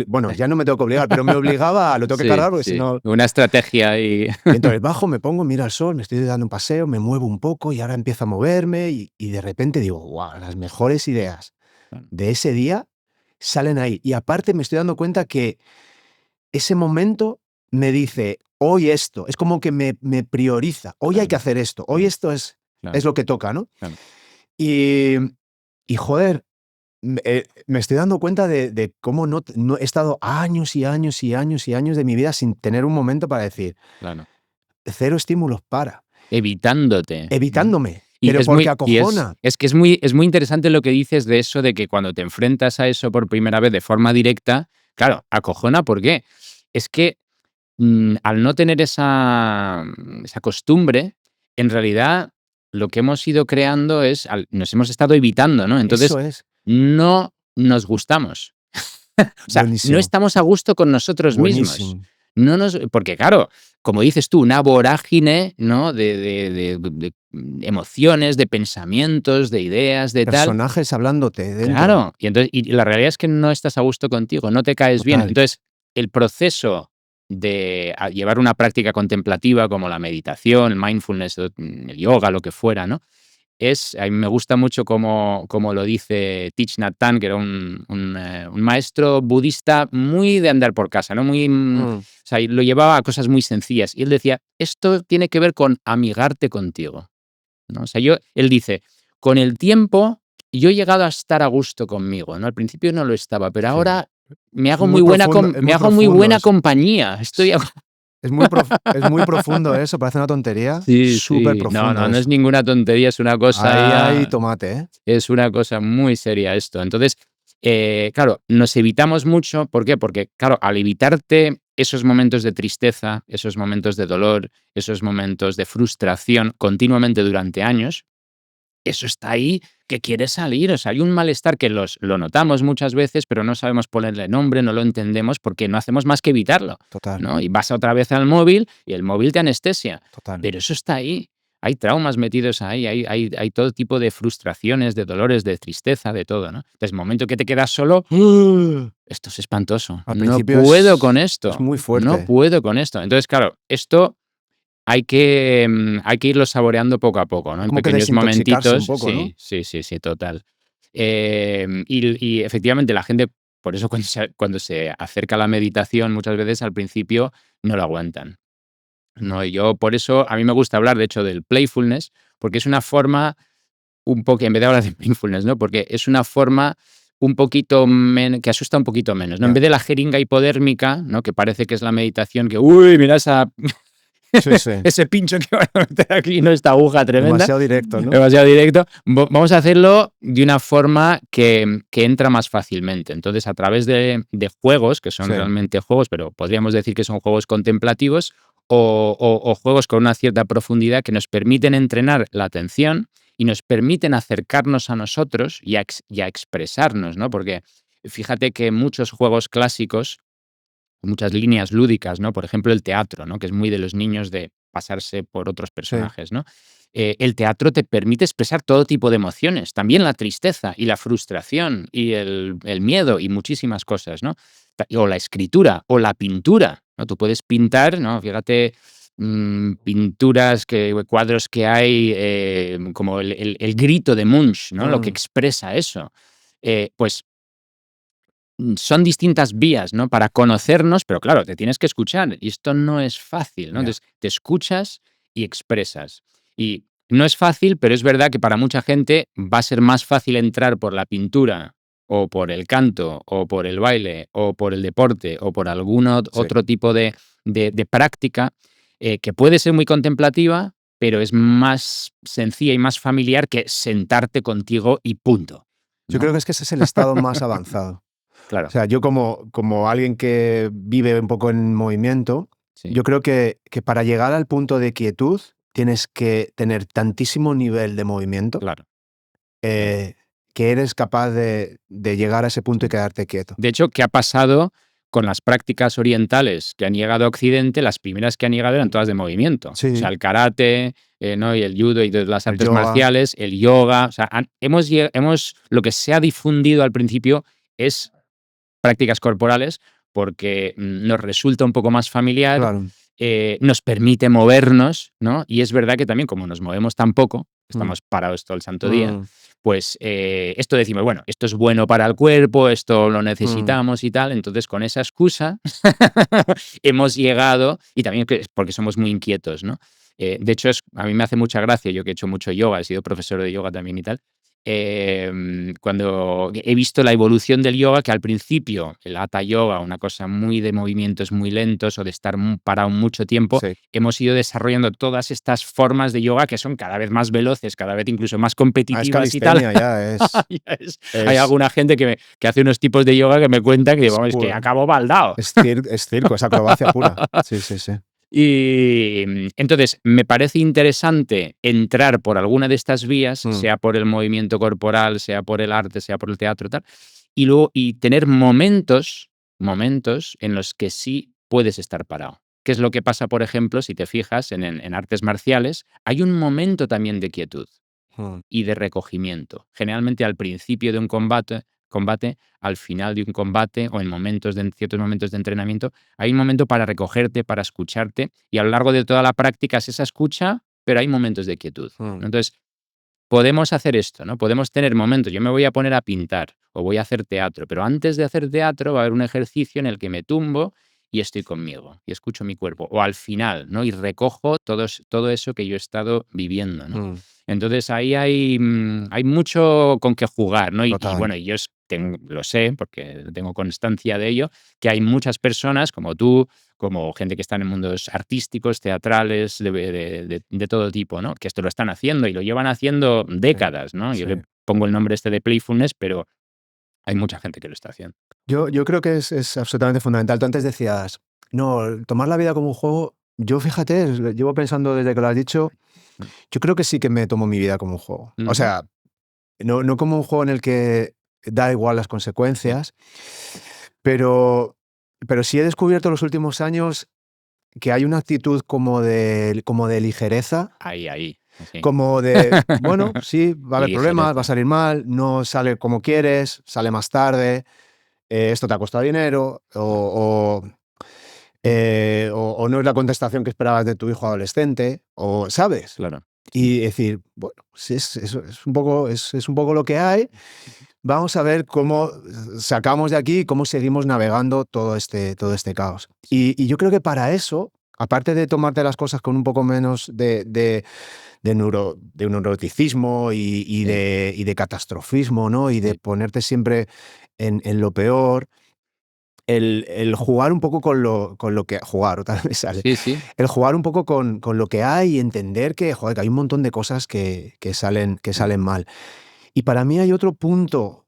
Bueno, ya no me tengo que obligar, pero me obligaba, lo tengo que Sí, cargar porque si sí. no... Una estrategia y Y entonces bajo, me pongo, miro al sol, me estoy dando un paseo, me muevo un poco y ahora empiezo a moverme y de repente digo, wow, las mejores ideas de ese día salen ahí. Y aparte me estoy dando cuenta que ese momento me dice, hoy esto, es como que me prioriza, hoy hay que claro, hacer esto, hoy claro, esto es claro, lo que toca, ¿no? claro. Y, y joder, me estoy dando cuenta de cómo no he estado años y años y años y años de mi vida sin tener un momento para decir, Claro. cero estímulos para. Evitándote, ¿no? Evitándome, Y pero es porque muy acojona. es que es muy interesante lo que dices de eso de que cuando te enfrentas a eso por primera vez de forma directa, claro, acojona, ¿por qué? Es que, al no tener esa costumbre, en realidad lo que hemos ido creando es nos hemos estado evitando, ¿no? Entonces, Eso es. no nos gustamos. O sea, no Buenísimo, estamos a gusto con nosotros mismos. buenísimo. Porque claro, como dices tú, una vorágine, ¿no? de emociones, de pensamientos, de ideas, de tal. Personajes hablándote dentro. Claro, y la realidad es que no estás a gusto contigo, no te caes bien. Total. Entonces, el proceso de llevar una práctica contemplativa como la meditación, el mindfulness, el yoga, lo que fuera, ¿no? a mí me gusta mucho como lo dice Thich Nhat Hanh, que era un maestro budista muy de andar por casa, ¿no? O sea, lo llevaba a cosas muy sencillas. Y él decía, esto tiene que ver con amigarte contigo, ¿no? O sea, él dice, con el tiempo yo he llegado a estar a gusto conmigo, ¿no? Al principio no lo estaba, pero Sí. ahora me hago Es muy muy buena, profundo, es me muy hago muy profundo buena eso. compañía. Es muy profundo eso, parece una tontería. Sí, Súper sí. profundo No es eso. ninguna tontería, es una cosa Ahí hay ya. tomate, ¿eh? Es una cosa muy seria esto. Entonces, claro, nos evitamos mucho. ¿Por qué? Porque, claro, al evitarte esos momentos de tristeza, esos momentos de dolor, esos momentos de frustración continuamente durante años, eso está ahí que quiere salir. O sea, hay un malestar que lo notamos muchas veces, pero no sabemos ponerle nombre, no lo entendemos porque no hacemos más que evitarlo, Total, ¿no? Y vas otra vez al móvil y el móvil te anestesia. total. Pero eso está ahí. Hay traumas metidos ahí, hay todo tipo de frustraciones, de dolores, de tristeza, de todo, ¿no? Entonces, el momento que te quedas solo, esto es espantoso. Al No principio puedo con es esto. muy No fuerte. puedo con esto. Entonces, claro, esto hay que irlo saboreando poco a poco, ¿no? Hay En como que pequeños desintoxicarse un momentitos. poco, ¿no? Sí, sí, sí, sí, total. Y efectivamente la gente, por eso cuando se acerca a la meditación, muchas veces al principio no lo aguantan, ¿no? Y yo por eso, a mí me gusta hablar, de hecho, del playfulness, porque es una forma un poco, en vez de hablar de mindfulness, ¿no? Porque es una forma un poquito que asusta un poquito menos, ¿no? En Ya. vez de la jeringa hipodérmica, ¿no? Que parece que es la meditación que, uy, mira esa Sí, sí. ese pincho que van a meter aquí, ¿no? Esta aguja tremenda, Demasiado directo, ¿no? demasiado directo. Vamos a hacerlo de una forma que entra más fácilmente. Entonces, a través de juegos, que son Sí. realmente juegos, pero podríamos decir que son juegos contemplativos o juegos con una cierta profundidad que nos permiten entrenar la atención y nos permiten acercarnos a nosotros y a expresarnos, ¿no? Porque fíjate que muchos juegos clásicos, muchas líneas lúdicas, ¿no? Por ejemplo, el teatro, ¿no? Que es muy de los niños de pasarse por otros Sí. personajes, ¿no? El teatro te permite expresar todo tipo de emociones, también la tristeza y la frustración y el miedo y muchísimas cosas, ¿no? O la escritura o la pintura, ¿no? Tú puedes pintar, ¿no? Fíjate, pinturas, cuadros que hay, como el grito de Munch, ¿no? Lo que Mm, expresa eso. Pues son distintas vías, ¿no? Para conocernos, pero claro, te tienes que escuchar y esto no es fácil, ¿no? ya. Entonces, te escuchas y expresas. Y no es fácil, pero es verdad que para mucha gente va a ser más fácil entrar por la pintura o por el canto o por el baile o por el deporte o por algún Sí. otro tipo de práctica que puede ser muy contemplativa, pero es más sencilla y más familiar que sentarte contigo y punto, Yo ¿no? creo que ese es el estado más avanzado. O Claro, sea, yo como alguien que vive un poco en movimiento, sí, yo creo que para llegar al punto de quietud tienes que tener tantísimo nivel de movimiento claro. Claro, eh, que eres capaz de llegar a ese punto y sí. quedarte quieto. De hecho, ¿qué ha pasado con las prácticas orientales que han llegado a Occidente? Las primeras que han llegado eran todas de movimiento. O sea, Sí, el karate, ¿no? Y el judo y todas las el artes yoga. marciales, el yoga. O sea, lo que se ha difundido al principio es prácticas corporales porque nos resulta un poco más familiar, Claro. nos permite movernos, ¿no? Y es verdad que también como nos movemos tan poco, Mm, estamos parados todo el santo día, mm, pues esto decimos, bueno, esto es bueno para el cuerpo, esto lo mm. necesitamos y tal. Entonces, con esa excusa hemos llegado, y también porque somos muy inquietos, ¿no? De hecho, a mí me hace mucha gracia, yo que he hecho mucho yoga, he sido profesor de yoga también y tal, cuando he visto la evolución del yoga, que al principio el hatha yoga, una cosa muy de movimientos muy lentos o de estar parado mucho tiempo, Sí. hemos ido desarrollando todas estas formas de yoga que son cada vez más veloces, cada vez incluso más Ah, es competitivas y tal. calistenia ya, Hay es, alguna gente que hace unos tipos de yoga que me cuentan que, es vamos, es que puro. acabo baldado. Es circo, es acrobacia pura. Sí, sí, sí. Y entonces me parece interesante entrar por alguna de estas vías, Mm, sea por el movimiento corporal, sea por el arte, sea por el teatro, tal, y luego tener momentos en los que sí puedes estar parado. ¿Qué es lo que pasa, por ejemplo, si te fijas en artes marciales? Hay un momento también de quietud mm. y de recogimiento. Generalmente al principio de un combate, al final de un combate o en ciertos momentos de entrenamiento, hay un momento para recogerte, para escucharte y a lo largo de toda la práctica es esa escucha, pero hay momentos de quietud, Mm. ¿no? Entonces, podemos hacer esto, ¿no? Podemos tener momentos, yo me voy a poner a pintar o voy a hacer teatro, pero antes de hacer teatro va a haber un ejercicio en el que me tumbo y estoy conmigo y escucho mi cuerpo. O al final, ¿no? Y recojo todo eso que yo he estado viviendo, ¿no? Mm, Entonces ahí hay mucho con que jugar, ¿no? Y total. bueno, yo lo sé, porque tengo constancia de ello, que hay muchas personas como tú, como gente que está en mundos artísticos, teatrales, de todo tipo, ¿no? Que esto lo están haciendo y lo llevan haciendo Sí, décadas, ¿no? Yo sí. le pongo el nombre de playfulness, pero hay mucha gente que lo está haciendo. Yo creo que es absolutamente fundamental. Tú antes decías, no, tomar la vida como un juego. Yo, fíjate, llevo pensando desde que lo has dicho, yo creo que sí que me tomo mi vida como un juego. O Ujú. sea, no como un juego en el que da igual las Sí, consecuencias, pero, pero sí he descubierto en los últimos años que hay una actitud como de ligereza, ahí, sí. como de, bueno, sí, va a haber problemas, va a Ligereza. salir mal, no sale como quieres, sale más tarde, esto te ha costado dinero, o no es la contestación que esperabas de tu hijo adolescente, o, ¿sabes? Claro. Sí. Y decir, bueno, sí, es un poco lo que hay. Vamos a ver cómo sacamos de aquí y cómo seguimos navegando todo este caos. Y yo creo que para eso, aparte de tomarte las cosas con un poco menos de neuroticismo Sí, y de catastrofismo, ¿no? Y de sí, ponerte siempre en lo peor, el jugar un poco con lo que... Jugar, otra vez me sale. sí, sí. El jugar un poco con lo que hay y entender que, joder, que hay un montón de cosas que Mm. salen mal. Y para mí hay otro punto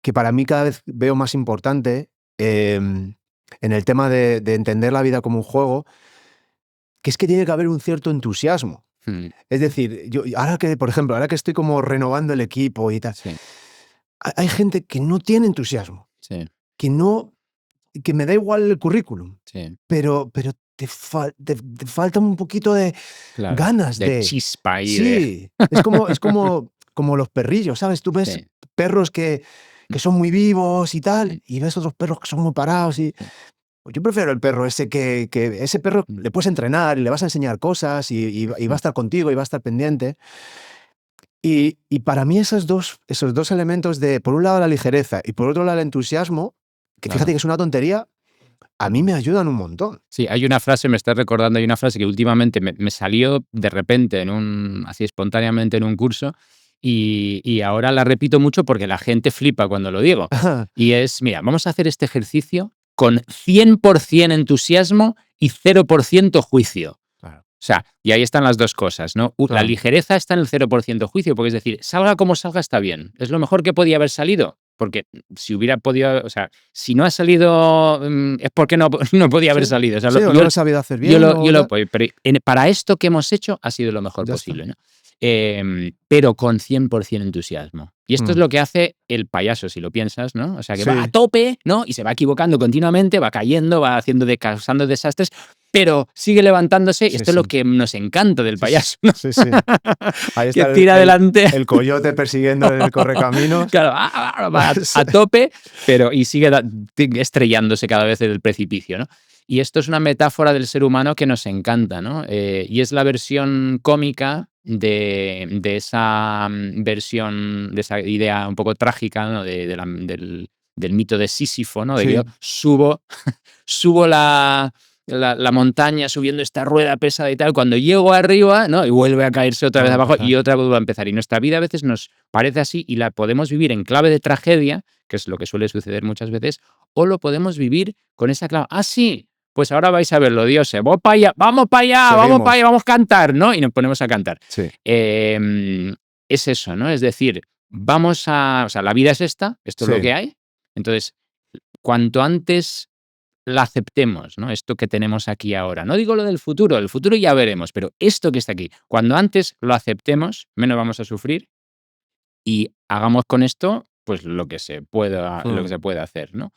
que para mí cada vez veo más importante, en el tema de entender la vida como un juego, que es que tiene que haber un cierto entusiasmo. Mm. Es decir, yo ahora que, por ejemplo, ahora que estoy como renovando el equipo y tal, Sí, hay gente que no tiene entusiasmo, sí, que no, que me da igual el currículum, sí. pero te falta un poquito de Claro. ganas De de... chispa ahí de. Sí, como los perrillos, ¿sabes? Tú ves Sí. perros que son muy vivos y Sí, tal, y ves otros perros que son muy parados y... sí. Pues yo prefiero el perro ese que ese perro Mm. le puedes entrenar y le vas a enseñar cosas y va a Mm. estar contigo y va a estar pendiente. Y para mí esos dos elementos de, por un lado, la ligereza y por otro lado, el entusiasmo, que fíjate Claro. que es una tontería, a mí me ayudan un montón. Sí, hay una frase, me estás recordando, hay una frase que últimamente me salió de repente, así espontáneamente en un curso, y ahora la repito mucho porque la gente flipa cuando lo digo. Y es, mira, vamos a hacer este ejercicio con 100% entusiasmo y 0% juicio. Claro, O sea, y ahí están las dos cosas, ¿no? La claro. ligereza está en el 0% juicio, porque es decir, salga como salga está bien. Es lo mejor que podía haber salido. Porque si hubiera podido, o sea, si no ha salido, es porque no, no podía haber Sí, salido. O sea, sí, o no lo he sabido hacer yo bien o tal. pero para esto que hemos hecho ha sido lo mejor Ya está. posible, ¿no? Pero con 100% entusiasmo. Y esto es Mm. lo que hace el payaso, si lo piensas, ¿no? O sea, que va a Sí, tope, ¿no? Y se va equivocando continuamente, va cayendo, va causando desastres, pero sigue levantándose. Y sí, esto es lo sí. que nos encanta del Sí, sí. payaso, ¿no? Sí, sí. Ahí Que está tira adelante. el coyote persiguiendo en el correcaminos. Claro, va Sí. a tope, pero y sigue estrellándose cada vez del precipicio, ¿no? Y esto es una metáfora del ser humano que nos encanta, ¿no? Y es la versión cómica de esa versión, de esa idea un poco trágica, ¿no? Del mito de Sísifo, ¿no? De que yo Sí. subo la montaña subiendo esta rueda pesada y tal, cuando llego arriba, ¿no? Y vuelve a caerse otra vez Vamos a abajo y empezar. otra vez vuelve a empezar. Y nuestra vida a veces nos parece así y la podemos vivir en clave de tragedia, que es lo que suele suceder muchas veces, o lo podemos vivir con esa clave. Ah, sí, pues ahora vais a verlo, Dios, vamos para allá, vamos para allá, vamos para allá, Seguimos. vamos a cantar, ¿no? Y nos ponemos a cantar. Sí. Es eso, ¿no? Es decir, o sea, la vida es esta, esto es lo Sí. que hay. Entonces, cuanto antes la aceptemos, ¿no? Esto que tenemos aquí ahora. No digo lo del futuro, el futuro ya veremos, pero esto que está aquí, cuando antes lo aceptemos, menos vamos a sufrir y hagamos con esto, pues lo que Mm. se pueda hacer, ¿no?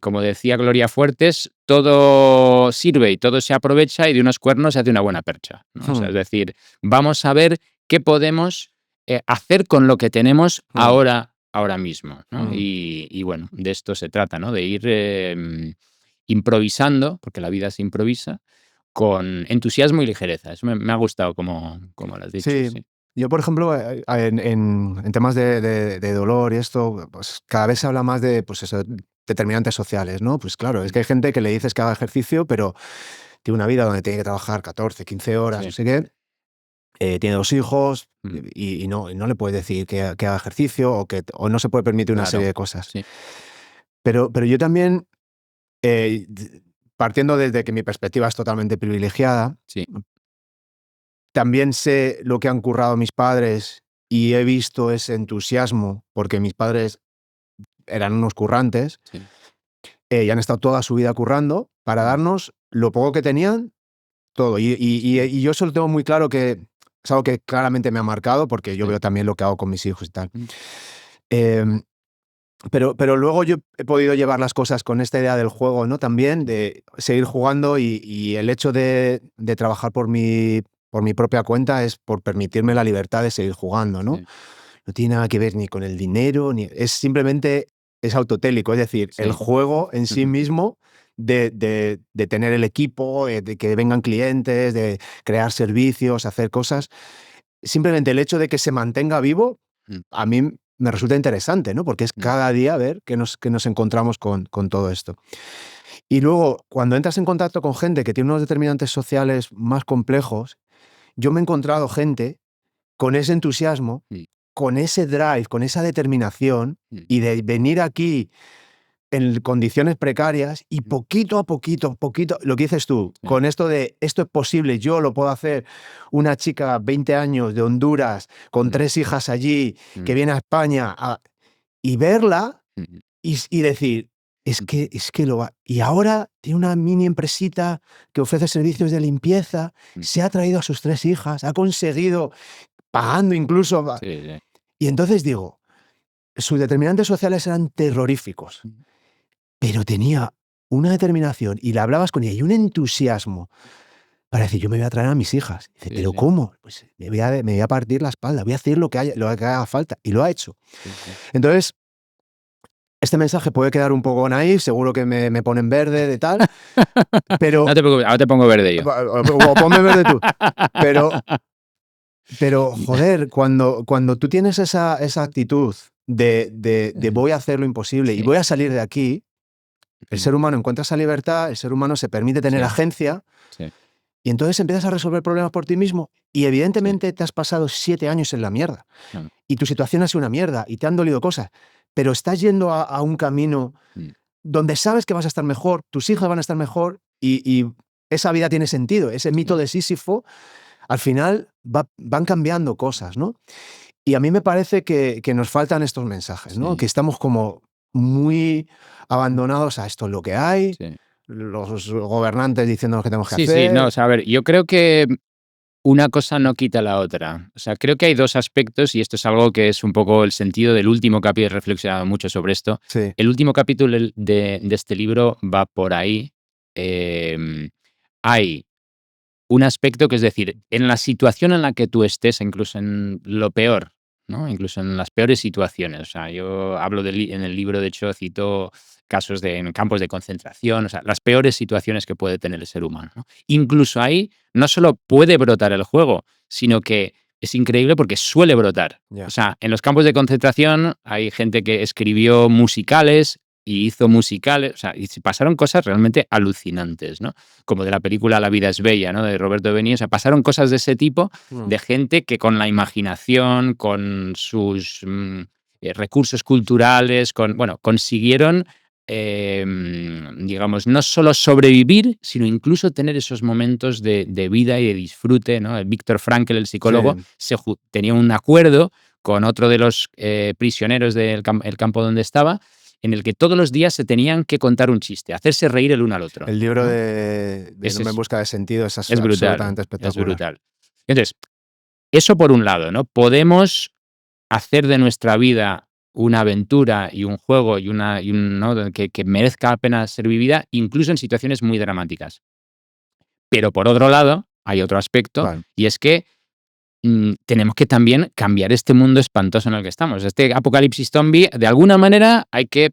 Como decía Gloria Fuertes, todo sirve y todo se aprovecha y de unos cuernos se hace una buena percha, ¿no? O sea, Mm. es decir, vamos a ver qué podemos hacer con lo que tenemos Mm. ahora mismo, ¿no? Mm. Y bueno, de esto se trata, ¿no? De ir improvisando, porque la vida se improvisa, con entusiasmo y ligereza. Eso me ha gustado como lo has dicho, Sí, sí. Yo, por ejemplo, en temas de dolor y esto, pues cada vez se habla más de, pues eso, determinantes sociales, ¿no? Pues claro, es que hay gente que le dices que haga ejercicio, pero tiene una vida donde tiene que trabajar 14, 15 horas, no Sí. sé qué, tiene 2 hijos Mm. y no le puedes decir que haga ejercicio o no se puede permitir una serie Claro. de cosas. Sí. Pero yo también, partiendo desde que mi perspectiva es totalmente privilegiada, Sí. también sé lo que han currado mis padres y he visto ese entusiasmo, porque mis padres eran unos currantes, Sí. y han estado toda su vida currando para Mm. darnos lo poco que tenían, todo. Y yo eso lo tengo muy claro, que es algo que claramente me ha marcado, porque yo Sí. veo también lo que hago con mis hijos y tal. Mm. Em, pero luego yo he podido llevar las cosas con esta idea del juego, ¿no? También de seguir jugando y el hecho de trabajar por mi propia cuenta es por permitirme la libertad de seguir jugando, ¿no? Sí. No tiene nada que ver ni con el dinero, es simplemente es autotélico, es decir, el Sí. juego en sí mismo de tener el equipo, de que vengan clientes, de crear servicios, hacer cosas. Simplemente el hecho de que se mantenga vivo, Mm. a mí me resulta interesante, ¿no? Porque es Mm. cada día ver que nos encontramos con todo esto. Y luego, cuando entras en contacto con gente que tiene unos determinantes sociales más complejos, yo me he encontrado gente con ese entusiasmo, Mm. con ese drive, con esa determinación, Mm. y de venir aquí en condiciones precarias y Mm. poquito, lo que dices tú, Sí. con esto de esto es posible, yo lo puedo hacer, una chica 20 años de Honduras, con Mm. 3 hijas allí, que Mm. viene a España, y verla Mm. y decir, es que lo va. Y ahora tiene una mini empresita que ofrece servicios de limpieza, Mm. se ha traído a sus 3 hijas, ha conseguido, pagando incluso. Sí, sí. Y entonces digo, sus determinantes sociales eran terroríficos, Mm. pero tenía una determinación y la hablabas con ella y un entusiasmo para decir, yo me voy a traer a mis hijas. Dice, Sí, ¿pero sí. cómo? Pues me voy a partir la espalda, voy a hacer lo que haga falta. Y lo ha hecho. Sí, sí. Entonces, este mensaje puede quedar un poco naif, seguro que me ponen verde de tal, No pero, te preocupes, ahora te pongo verde yo. o ponme verde tú, pero, joder, cuando tú tienes esa actitud de voy a hacer lo imposible y Sí. voy a salir de aquí, el Mm. ser humano encuentra esa libertad, el ser humano se permite tener Sí. agencia Sí. y entonces empiezas a resolver problemas por ti mismo y Sí. evidentemente te has pasado 7 años en la mierda Claro. y tu situación ha sido una mierda y te han dolido cosas, pero estás yendo a un camino Mm. donde sabes que vas a estar mejor, tus hijas van a estar mejor y esa vida tiene sentido. Ese mito Sí. de Sísifo, al final van cambiando cosas, ¿no? Y a mí me parece que nos faltan estos mensajes, ¿no? Que Sí. estamos como muy abandonados a esto es lo que hay, Sí. los gobernantes diciéndonos qué tenemos que Sí, sí, no, o hacer. sea, a ver, yo creo que una cosa no quita la otra. O sea, creo que hay dos aspectos y esto es algo que es un poco el sentido del último capítulo. He reflexionado mucho sobre esto. Sí, El último capítulo de este libro va por ahí. Hay un aspecto que es decir, en la situación en la que tú estés, incluso en lo peor, ¿no? Incluso en las peores situaciones. O sea, yo hablo en el libro, de hecho, cito casos en campos de concentración, o sea, las peores situaciones que puede tener el ser humano, ¿no? Incluso ahí no solo puede brotar el juego, sino que es increíble porque suele brotar. O ya. sea, en los campos de concentración hay gente que escribió musicales y hizo musicales, o sea, y se pasaron cosas realmente alucinantes, ¿no? Como de la película La vida es bella, ¿no? De Roberto Benigni. O sea, pasaron cosas de ese tipo, Mm. de gente que con la imaginación, con sus recursos culturales, consiguieron, digamos, no solo sobrevivir, sino incluso tener esos momentos de vida y de disfrute, ¿no? El Viktor Frankl, el psicólogo, Sí, tenía un acuerdo con otro de los prisioneros del campo donde estaba, en el que todos los días se tenían que contar un chiste, hacerse reír el uno al otro, el libro ¿no? de No Ese me busca de sentido es es brutal, absolutamente es espectacular. brutal. Entonces, eso por un lado, ¿no? Podemos hacer de nuestra vida una aventura y un juego ¿no? que merezca la pena ser vivida, incluso en situaciones muy dramáticas. Pero por otro lado, hay otro aspecto, Claro. y es que tenemos que también cambiar este mundo espantoso en el que estamos. Este apocalipsis zombie, de alguna manera, hay que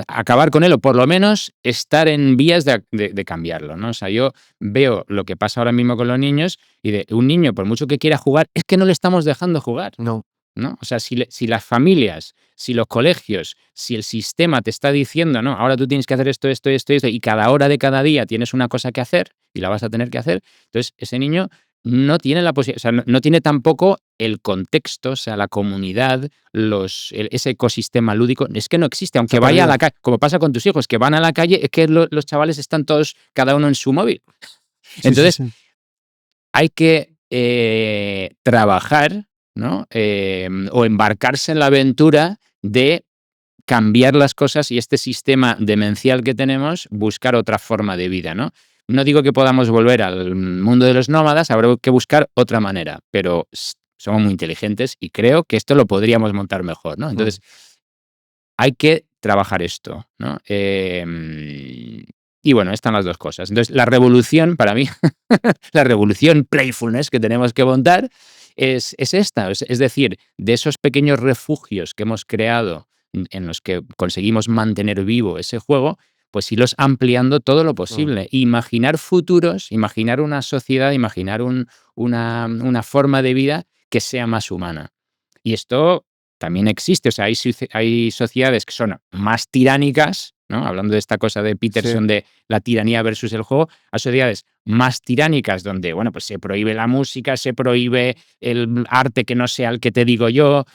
acabar con él o por lo menos estar en vías de cambiarlo, ¿no? O sea, yo veo lo que pasa ahora mismo con los niños y de un niño, por mucho que quiera jugar, es que no le estamos dejando jugar, No. ¿no? O sea, si las familias, si los colegios, si el sistema te está diciendo, no, ahora tú tienes que hacer esto, esto, esto, esto, y cada hora de cada día tienes una cosa que hacer y la vas a tener que hacer, entonces ese niño no tiene la posibilidad, o sea, no tiene tampoco el contexto, o sea, la comunidad, ese ecosistema lúdico, es que no existe, aunque vaya a la calle, como pasa con tus hijos, que van a la calle, es que los chavales están todos, cada uno en su móvil. Entonces, Sí. hay que trabajar, ¿no? O embarcarse en la aventura de cambiar las cosas y este sistema demencial que tenemos, buscar otra forma de vida, ¿no? No digo que podamos volver al mundo de los nómadas, habrá que buscar otra manera, pero somos muy inteligentes y creo que esto lo podríamos montar mejor, ¿no? Entonces, hay que trabajar esto, ¿no? Y bueno, están las dos cosas. Entonces, la revolución, para mí, la revolución playfulness que tenemos que montar es esta. Es decir, de esos pequeños refugios que hemos creado en los que conseguimos mantener vivo ese juego, pues irlos ampliando todo lo posible. Imaginar futuros, imaginar una sociedad, imaginar una forma de vida que sea más humana. Y esto también existe. O sea, hay sociedades que son más tiránicas, ¿no? Hablando de esta cosa de Peterson de la tiranía versus el juego, hay sociedades más tiránicas donde, bueno, pues se prohíbe la música, se prohíbe el arte que no sea el que te digo yo,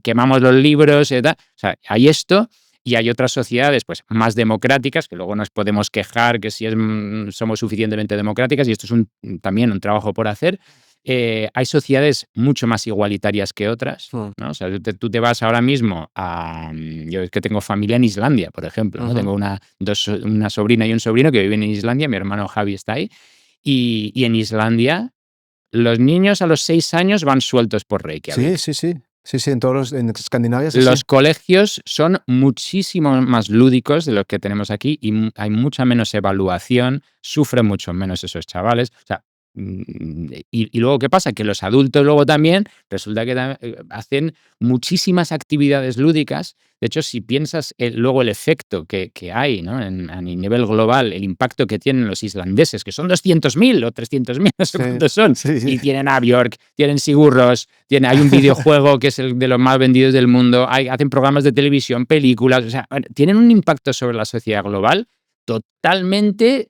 quemamos los libros, tal. O sea, hay esto. Y hay otras sociedades pues, más democráticas, que luego nos podemos quejar que si somos suficientemente democráticas, y esto es también un trabajo por hacer. Hay sociedades mucho más igualitarias que otras, ¿no? O sea, tú te vas ahora mismo yo es que tengo familia en Islandia, por ejemplo, ¿no? Tengo una sobrina y un sobrino que viven en Islandia, mi hermano Javi está ahí, y en Islandia los niños a los 6 años van sueltos por Reykjavik. Sí, en Escandinavia es Los así. colegios son muchísimo más lúdicos de los que tenemos aquí y hay mucha menos evaluación, sufren mucho menos esos chavales. O sea, y luego, ¿qué pasa? Que los adultos luego también resulta que hacen muchísimas actividades lúdicas. De hecho, si piensas luego el efecto que hay, ¿no? A nivel global, el impacto que tienen los islandeses, que son 200.000 o 300.000, no sé cuántos son, y tienen a Björk, tienen Sigurros, hay un videojuego que es el de los más vendidos del mundo, hacen programas de televisión, películas, o sea, tienen un impacto sobre la sociedad global totalmente.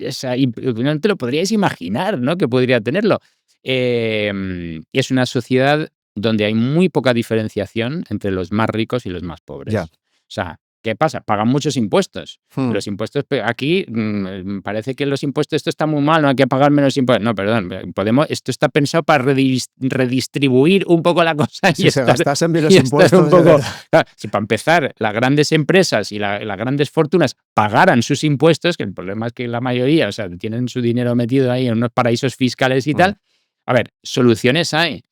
O sea, y no te lo podríais imaginar, ¿no? Que podría tenerlo. Es una sociedad donde hay muy poca diferenciación entre los más ricos y los más pobres. Ya. O sea, ¿qué pasa? Pagan muchos impuestos. Los impuestos aquí parece que los impuestos, esto está muy mal, no hay que pagar menos impuestos. No, perdón, esto está pensado para redistribuir un poco la cosa. Si se gastasen bien los impuestos, un poco, claro, si para empezar las grandes empresas y las grandes fortunas pagaran sus impuestos, que el problema es que la mayoría, o sea, tienen su dinero metido ahí en unos paraísos fiscales y tal. A ver, soluciones hay.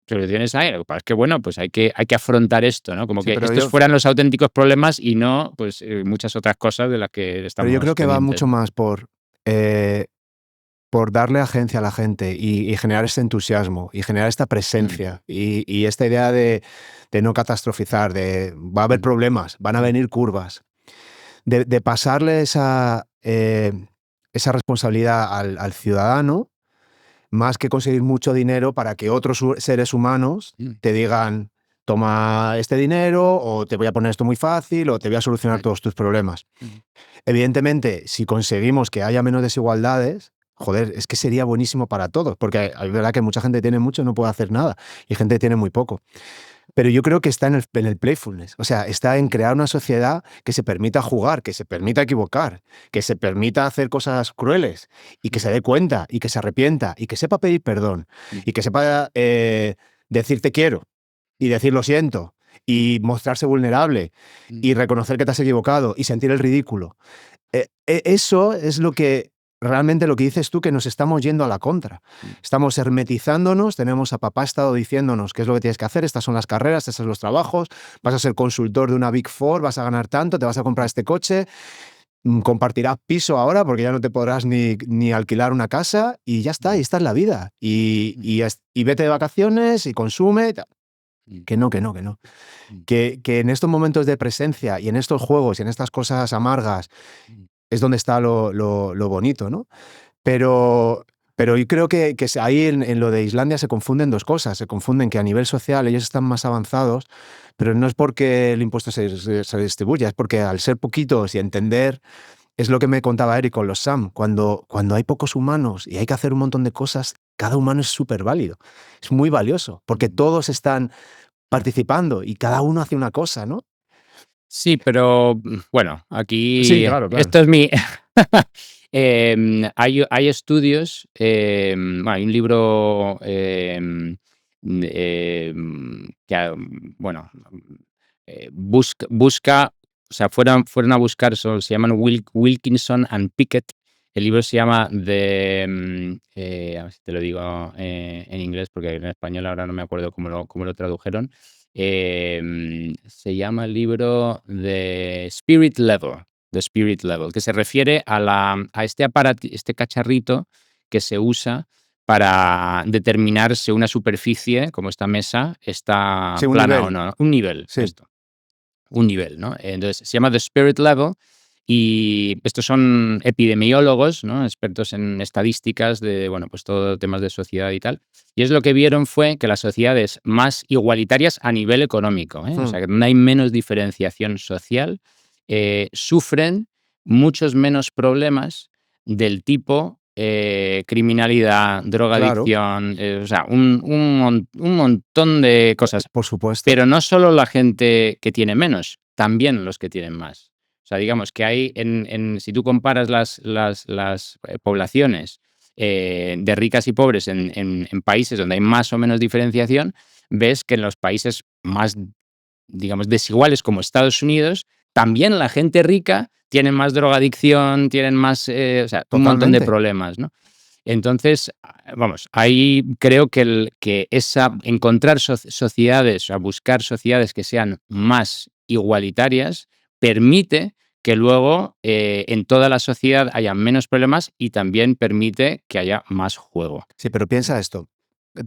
Lo que pasa es que, bueno, pues hay que afrontar esto, ¿no? Como que estos fueran los auténticos problemas y no, pues, muchas otras cosas de las que estamos Pero yo creo que va pendientes. mucho más por darle agencia a la gente y generar ese entusiasmo y generar esta presencia y esta idea de no catastrofizar, de va a haber problemas, van a venir curvas, de pasarle esa responsabilidad al ciudadano, más que conseguir mucho dinero para que otros seres humanos te digan, toma este dinero, o te voy a poner esto muy fácil, o te voy a solucionar todos tus problemas. Evidentemente, si conseguimos que haya menos desigualdades, joder, es que sería buenísimo para todos, porque es verdad que mucha gente tiene mucho y no puede hacer nada, y gente tiene muy poco. Pero yo creo que está en el playfulness, o sea, está en crear una sociedad que se permita jugar, que se permita equivocar, que se permita hacer cosas crueles y que se dé cuenta y que se arrepienta y que sepa pedir perdón y que sepa decir te quiero y decir lo siento y mostrarse vulnerable y reconocer que te has equivocado y sentir el ridículo. Eso es realmente lo que dices tú, que nos estamos yendo a la contra. Estamos hermetizándonos, tenemos a papá Estado diciéndonos qué es lo que tienes que hacer, estas son las carreras, estos son los trabajos, vas a ser consultor de una Big Four, vas a ganar tanto, te vas a comprar este coche, compartirás piso ahora porque ya no te podrás ni alquilar una casa y ya está, y esta es la vida. Y vete de vacaciones y consume. Que no, que no, que no. mm, Que en estos momentos de presencia y en estos juegos y en estas cosas amargas mm. es donde está lo bonito, ¿no? Pero, pero yo creo que ahí en lo de Islandia se confunden dos cosas. Se confunden que a nivel social ellos están más avanzados, pero no es porque el impuesto se distribuya, es porque al ser poquitos y entender, es lo que me contaba Eric con los SAM, cuando hay pocos humanos y hay que hacer un montón de cosas, cada humano es súper válido, es muy valioso, porque todos están participando y cada uno hace una cosa, ¿no? Sí, pero bueno, Sí, aquí claro, claro. esto es mi... hay estudios, bueno, hay un libro que, bueno, busca, o sea, fueron a buscar, se llaman Wilkinson and Pickett. El libro se llama a ver si te lo digo en inglés, porque en español ahora no me acuerdo cómo lo tradujeron. Se llama el libro The Spirit Level, que se refiere a este cacharrito que se usa para determinar si una superficie, como esta mesa, está Sí, un plana o nivel, no. Un nivel, sí. un nivel, ¿no? Entonces, se llama The Spirit Level y estos son epidemiólogos, ¿no? Expertos en estadísticas de, bueno, pues todo temas de sociedad y tal. Y es lo que vieron fue que las sociedades más igualitarias a nivel económico, o Hmm, sea, que donde hay menos diferenciación social, sufren muchos menos problemas del tipo criminalidad, claro, drogadicción, o sea, un montón de cosas. por supuesto. Pero no solo la gente que tiene menos, también los que tienen más. O sea, digamos que hay, si tú comparas las poblaciones de ricas y pobres en países donde hay más o menos diferenciación, ves que en los países más, digamos, desiguales como Estados Unidos, también la gente rica tiene más drogadicción, tienen más, o sea, un montón de Totalmente. problemas, ¿no? Entonces, vamos, ahí creo que encontrar sociedades, o sea, buscar sociedades que sean más igualitarias, permite que luego en toda la sociedad haya menos problemas y también permite que haya más juego. Sí, pero piensa esto.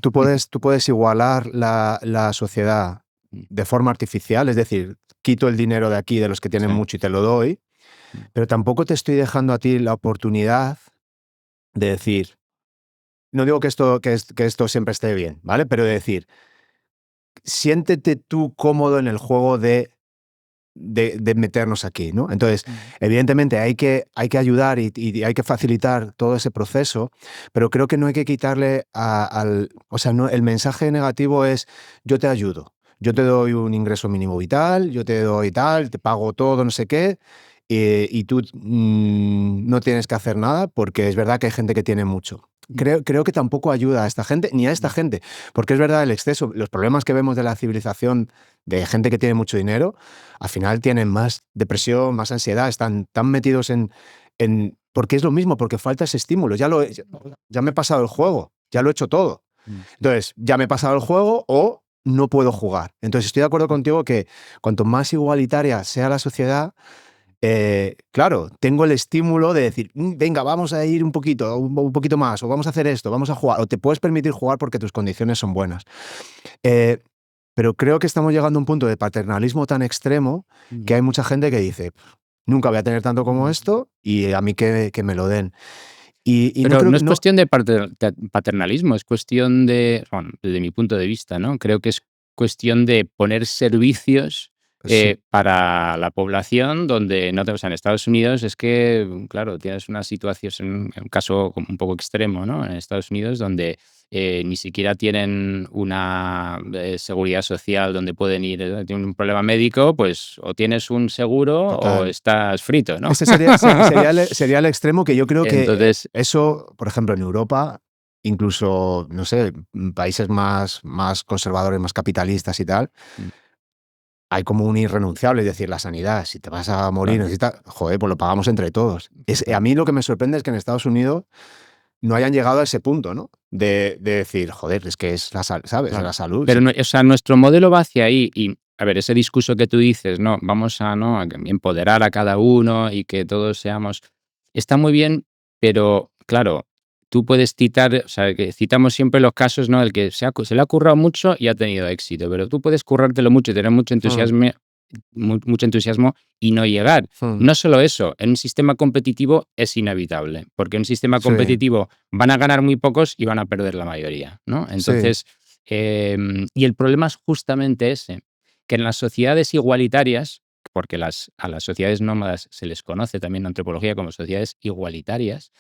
Tú puedes igualar la sociedad de forma artificial, es decir, quito el dinero de aquí de los que tienen Sí. mucho y te lo doy, pero tampoco te estoy dejando a ti la oportunidad de decir, no digo que esto siempre esté bien, ¿vale? Pero de decir, siéntete tú cómodo en el juego de meternos aquí, ¿no? Entonces, evidentemente hay que ayudar y hay que facilitar todo ese proceso, pero creo que no hay que quitarle o sea, no, el mensaje negativo es yo te ayudo, yo te doy un ingreso mínimo vital, yo te doy tal, te pago todo, no sé qué, y tú no tienes que hacer nada porque es verdad que hay gente que tiene mucho. Creo que tampoco ayuda a esta gente, ni a esta gente, porque es verdad el exceso, los problemas que vemos de la civilización de gente que tiene mucho dinero, al final tienen más depresión, más ansiedad, están tan metidos porque es lo mismo, porque falta ese estímulo. Ya me he pasado el juego, ya lo he hecho todo. Entonces, ya me he pasado el juego o no puedo jugar. Entonces, estoy de acuerdo contigo que cuanto más igualitaria sea la sociedad, claro, tengo el estímulo de decir, venga, vamos a ir un poquito más, o vamos a hacer esto, vamos a jugar, o te puedes permitir jugar porque tus condiciones son buenas. Eh, pero creo que estamos llegando a un punto de paternalismo tan extremo que hay mucha gente que dice, nunca voy a tener tanto como esto y a mí que me lo den. Y no Pero creo no que, es no, cuestión de paternalismo, es cuestión de, bueno, desde mi punto de vista, ¿no? Creo que es cuestión de poner servicios sí, para la población donde no te, o sea, en Estados Unidos es que, claro, tienes una situación, es un caso como un poco extremo, ¿no? En Estados Unidos donde ni siquiera tienen una seguridad social donde pueden ir, tienen un problema médico, pues o tienes un seguro o total. estás frito, ¿no? Ese sería el extremo que yo creo que Entonces, eso, por ejemplo, en Europa, incluso, no sé, países más conservadores, más capitalistas y tal, hay como un irrenunciable, es decir, la sanidad, si te vas a morir, claro, necesitas, joder, pues lo pagamos entre todos. A total. mí lo que me sorprende es que en Estados Unidos no hayan llegado a ese punto, ¿no? De decir, joder, es que es ¿sabes? Claro. La salud. Pero, o sea, nuestro modelo va hacia ahí y, a ver, ese discurso que tú dices, ¿no? Vamos a, ¿no? a empoderar a cada uno y que todos seamos... Está muy bien, pero, claro, tú puedes citar, o sea, que citamos siempre los casos, ¿no? El que se le ha currado mucho y ha tenido éxito, pero tú puedes currártelo mucho y tener mucho entusiasmo y no llegar. No solo eso, en un sistema competitivo es inevitable, porque en un sistema Sí, competitivo van a ganar muy pocos y van a perder la mayoría, ¿no? sí, Entonces, y el problema es justamente ese, que en las sociedades igualitarias, porque a las sociedades nómadas se les conoce también en antropología como sociedades igualitarias,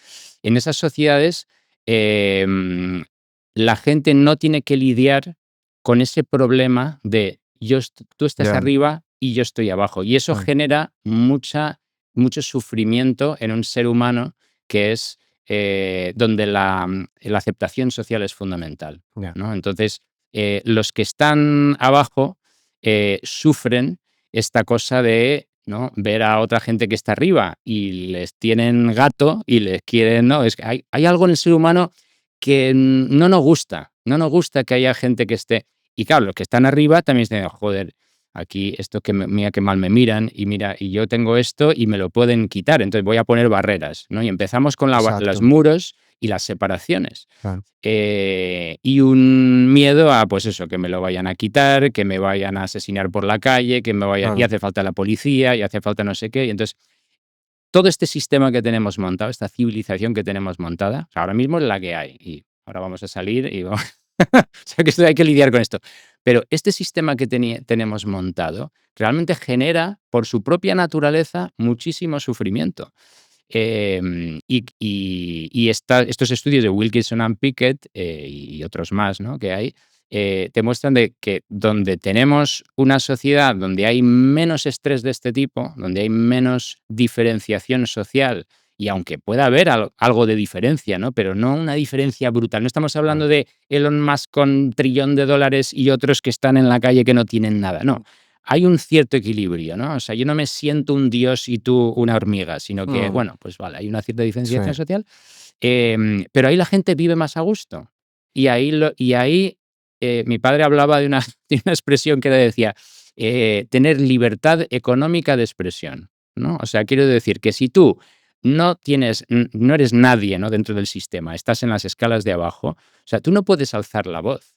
en esas sociedades la gente no tiene que lidiar con ese problema de tú estás ya, arriba y yo estoy abajo. Y eso genera mucho sufrimiento en un ser humano que es donde la aceptación social es fundamental, ya. ¿no? Entonces, los que están abajo sufren esta cosa de, ¿no?, ver a otra gente que está arriba y les tienen gato y les quieren, ¿no? Es que hay algo en el ser humano que no nos gusta que haya gente que esté. Y claro, los que están arriba también dicen, joder, aquí esto que mira qué mal me miran y mira, y yo tengo esto y me lo pueden quitar, entonces voy a poner barreras, ¿no? Y empezamos con los Exacto, muros y las separaciones. claro. Y un miedo a, pues eso, que me lo vayan a quitar, que me vayan a asesinar por la calle, y hace falta la policía, y hace falta no sé qué. Y entonces, todo este sistema que tenemos montado, esta civilización que tenemos montada, o sea, ahora mismo es la que hay. Y ahora vamos a salir y vamos. O sea, que hay que lidiar con esto. Pero este sistema que tenemos montado realmente genera, por su propia naturaleza, muchísimo sufrimiento. Estos estudios de Wilkinson and Pickett y otros más, ¿no?, que hay, te muestran de que donde tenemos una sociedad donde hay menos estrés de este tipo, donde hay menos diferenciación social, y aunque pueda haber algo de diferencia, ¿no?, pero no una diferencia brutal. No estamos hablando de Elon Musk con $1 trillón y otros que están en la calle que no tienen nada. No. Hay un cierto equilibrio, ¿no? O sea, yo no me siento un dios y tú una hormiga, sino que, bueno, pues vale, hay una cierta diferenciación Sí, social, pero ahí la gente vive más a gusto. Y ahí mi padre hablaba de una expresión que decía, tener libertad económica de expresión, ¿no? O sea, quiero decir que si tú no eres nadie, ¿no?, dentro del sistema, estás en las escalas de abajo, o sea, tú no puedes alzar la voz.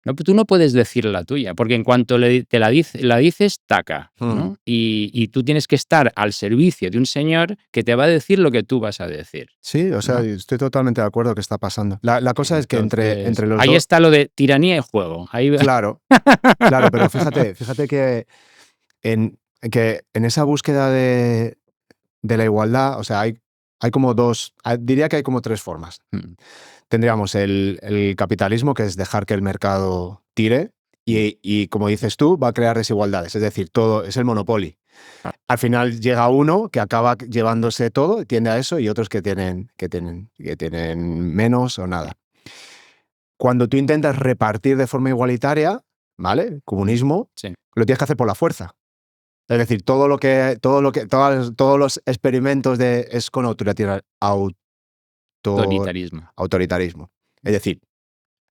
No, tú no puedes decir la tuya, porque en cuanto te la dices, taca, ¿no? Y tú tienes que estar al servicio de un señor que te va a decir lo que tú vas a decir, sí, o sea, ¿no? estoy totalmente de acuerdo que está pasando. La cosa es que entre Entonces, los ahí dos, está lo de tiranía y juego. Ahí claro, claro, pero fíjate que en esa búsqueda de la igualdad, o sea, hay como diría que hay como tres formas. Mm, Tendríamos el capitalismo, que es dejar que el mercado tire, y como dices tú, va a crear desigualdades, es decir, todo es el monopolio. Al final llega uno que acaba llevándose todo, tiende a eso, y otros que tienen menos o nada. Cuando tú intentas repartir de forma igualitaria, ¿vale? Comunismo, sí, lo tienes que hacer por la fuerza. Es decir, todos los experimentos es con autoritarismo. autoritarismo. Es decir,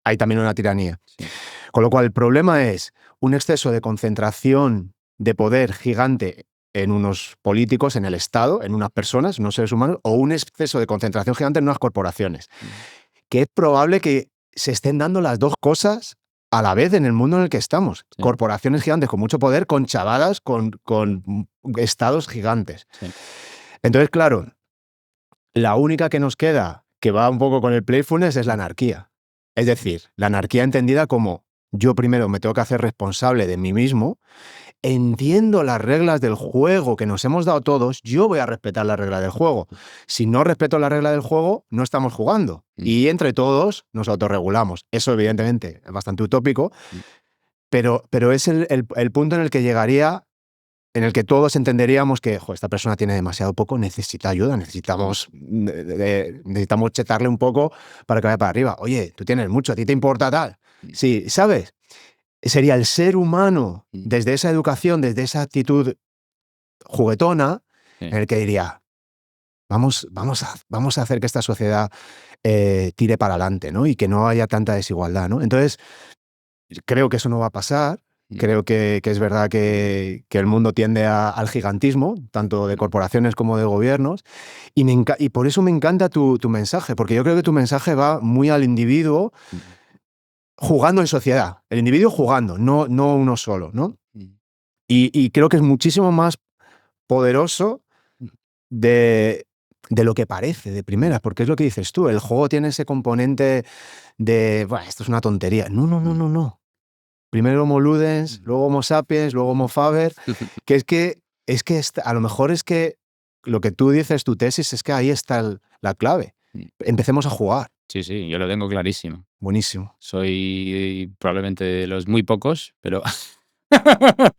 hay también una tiranía. Sí. Con lo cual, el problema es un exceso de concentración de poder gigante en unos políticos, en el Estado, en unas personas, en unos seres humanos, o un exceso de concentración gigante en unas corporaciones. Que es probable que se estén dando las dos cosas a la vez en el mundo en el que estamos. Sí. Corporaciones gigantes con mucho poder, con chavadas, con estados gigantes. Sí. Entonces, claro, la única que nos queda, que va un poco con el playfulness, es la anarquía. Es decir, la anarquía entendida como yo primero me tengo que hacer responsable de mí mismo, entiendo las reglas del juego que nos hemos dado todos, yo voy a respetar la regla del juego. Si no respeto la regla del juego, no estamos jugando. Y entre todos nos autorregulamos. Eso, evidentemente, es bastante utópico, pero es el punto en el que llegaría, en el que todos entenderíamos que esta persona tiene demasiado poco, necesita ayuda, necesitamos chetarle un poco para que vaya para arriba. Oye, tú tienes mucho, a ti te importa tal. Sí, ¿sabes? Sería el ser humano, desde esa educación, desde esa actitud juguetona, en el que diría, vamos a hacer que esta sociedad tire para adelante, ¿no? Y que no haya tanta desigualdad, ¿no? Entonces, creo que eso no va a pasar, Creo que es verdad que el mundo tiende al gigantismo, tanto de corporaciones como de gobiernos, y por eso me encanta tu mensaje, porque yo creo que tu mensaje va muy al individuo jugando en sociedad, el individuo jugando, no uno solo, ¿no? Y creo que es muchísimo más poderoso de lo que parece de primeras, porque es lo que dices tú, el juego tiene ese componente de, "Buah, esto es una tontería". No. Primero Homo ludens, luego Homo sapiens, luego Homo faber, que a lo mejor es que lo que tú dices, tu tesis, es que ahí está la clave. Empecemos a jugar. Sí, yo lo tengo clarísimo. Buenísimo. Soy probablemente de los muy pocos, pero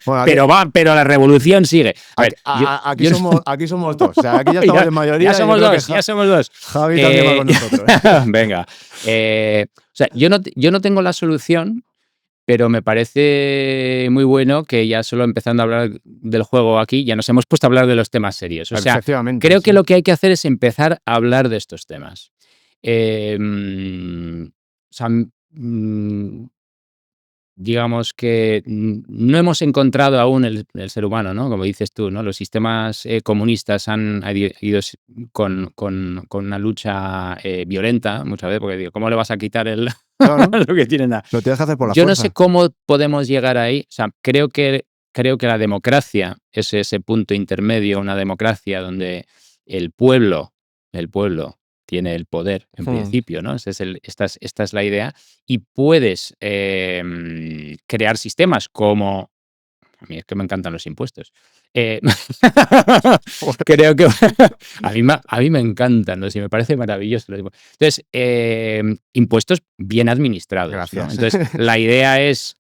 Bueno, pero la revolución sigue. A ver, aquí somos dos. O sea, aquí ya estamos en mayoría. Ya somos dos. Javi también va con nosotros. Venga. O sea, yo no tengo la solución, pero me parece muy bueno que ya solo empezando a hablar del juego aquí, ya nos hemos puesto a hablar de los temas serios. O sea, creo que lo que hay que hacer es empezar a hablar de estos temas. O sea, digamos que no hemos encontrado aún el ser humano, ¿no? Como dices tú, ¿no? Los sistemas comunistas han ido con una lucha violenta muchas veces, porque digo, ¿cómo le vas a quitar lo que tienen? Lo tienes que hacer por la Yo fuerza. No sé cómo podemos llegar ahí. O sea, creo que la democracia es ese punto intermedio, una democracia donde el pueblo tiene el poder, en principio, ¿no? Esta es la idea. Y puedes crear sistemas como... A mí es que me encantan los impuestos. Creo que... a mí me encantan, ¿no? Me parece maravilloso. Entonces, impuestos bien administrados. Gracias. ¿No? Entonces, la idea es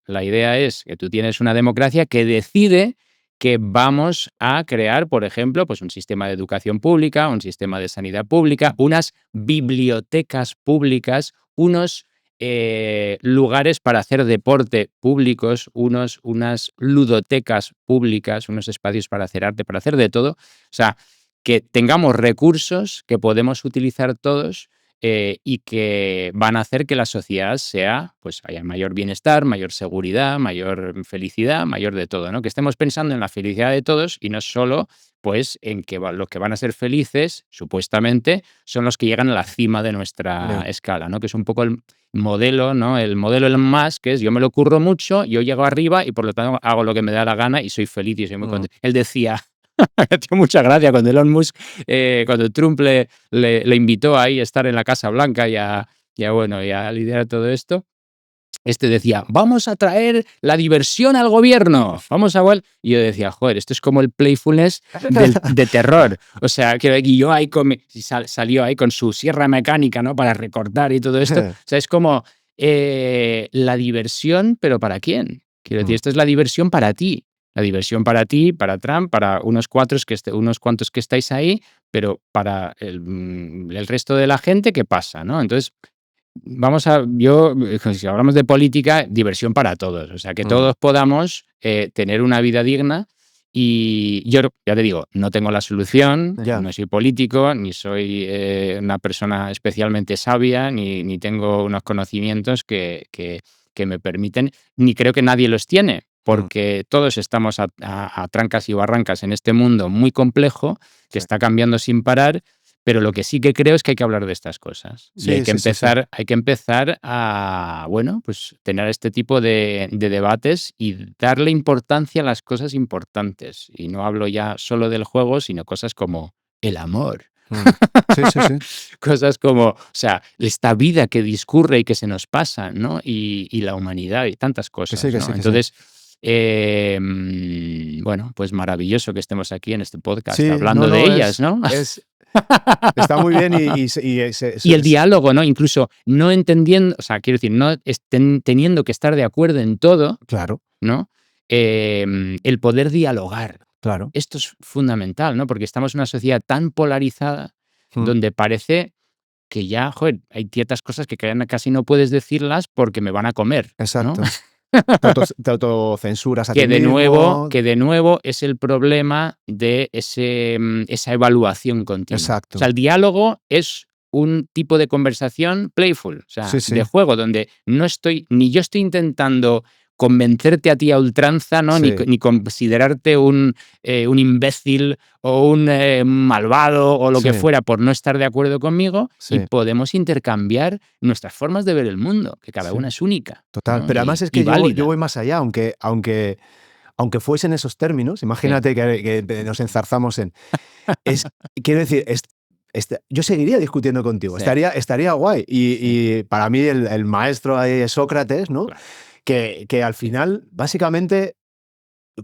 que tú tienes una democracia que decide que vamos a crear, por ejemplo, pues un sistema de educación pública, un sistema de sanidad pública, unas bibliotecas públicas, unos lugares para hacer deporte públicos, unas ludotecas públicas, unos espacios para hacer arte, para hacer de todo. O sea, que tengamos recursos que podemos utilizar todos y que van a hacer que la sociedad pues haya mayor bienestar, mayor seguridad, mayor felicidad, mayor de todo, ¿no? Que estemos pensando en la felicidad de todos y no solo pues en que los que van a ser felices, supuestamente, son los que llegan a la cima de nuestra escala, ¿no? Que es un poco el modelo, ¿no? El modelo Elon Musk, que es yo me lo curro mucho, yo llego arriba y por lo tanto hago lo que me da la gana y soy feliz y soy muy contento. Él decía, me dio mucha gracia cuando Elon Musk, cuando Trump le invitó ahí a estar en la Casa Blanca y a liderar todo esto. Decía, vamos a traer la diversión al gobierno, y yo decía, joder, esto es como el playfulness de terror, o sea, que yo ahí salió ahí con su sierra mecánica, ¿no? Para recortar y todo esto, o sea, es como la diversión, pero ¿para quién? Quiero decir, esto es la diversión para ti, para Trump, para unos cuantos que estáis ahí, pero para el resto de la gente, ¿qué pasa? ¿No? Entonces, si hablamos de política, diversión para todos, o sea, que todos podamos tener una vida digna. Y yo, ya te digo, no tengo la solución, no soy político, ni soy una persona especialmente sabia, ni tengo unos conocimientos que me permiten, ni creo que nadie los tiene, porque todos estamos a trancas y barrancas en este mundo muy complejo, que está cambiando sin parar. Pero lo que sí que creo es que hay que hablar de estas cosas. Y hay que empezar a, bueno, pues tener este tipo de debates y darle importancia a las cosas importantes. Y no hablo ya solo del juego, sino cosas como el amor. Cosas como, o sea, esta vida que discurre y que se nos pasa, ¿no? Y la humanidad y tantas cosas, ¿no? Entonces, bueno, pues maravilloso que estemos aquí en este podcast hablando de ellas, ¿no? Está muy bien y el diálogo, ¿no? Incluso no entendiendo, o sea, quiero decir, no teniendo que estar de acuerdo en todo, claro, ¿no? El poder dialogar. Claro. Esto es fundamental, ¿no? Porque estamos en una sociedad tan polarizada donde parece que ya, joder, hay ciertas cosas que casi no puedes decirlas porque me van a comer. Exacto. ¿No? Te autocensuras a ti mismo. Que de nuevo es el problema de esa evaluación continua. Exacto. O sea, el diálogo es un tipo de conversación playful, o sea, de juego, donde ni yo estoy intentando convencerte a ti a ultranza, ¿no? Sí. Ni considerarte un imbécil o un malvado o lo que Sí. fuera por no estar de acuerdo conmigo, y Sí. podemos intercambiar nuestras formas de ver el mundo, que cada Sí. una es única, Total. ¿no? Pero además es y que yo válida. voy más allá, aunque fuesen esos términos, imagínate que nos enzarzamos en... Quiero decir, yo seguiría discutiendo contigo, Sí. estaría guay. Y para mí el maestro ahí es Sócrates, ¿no? Claro. Que al final, básicamente,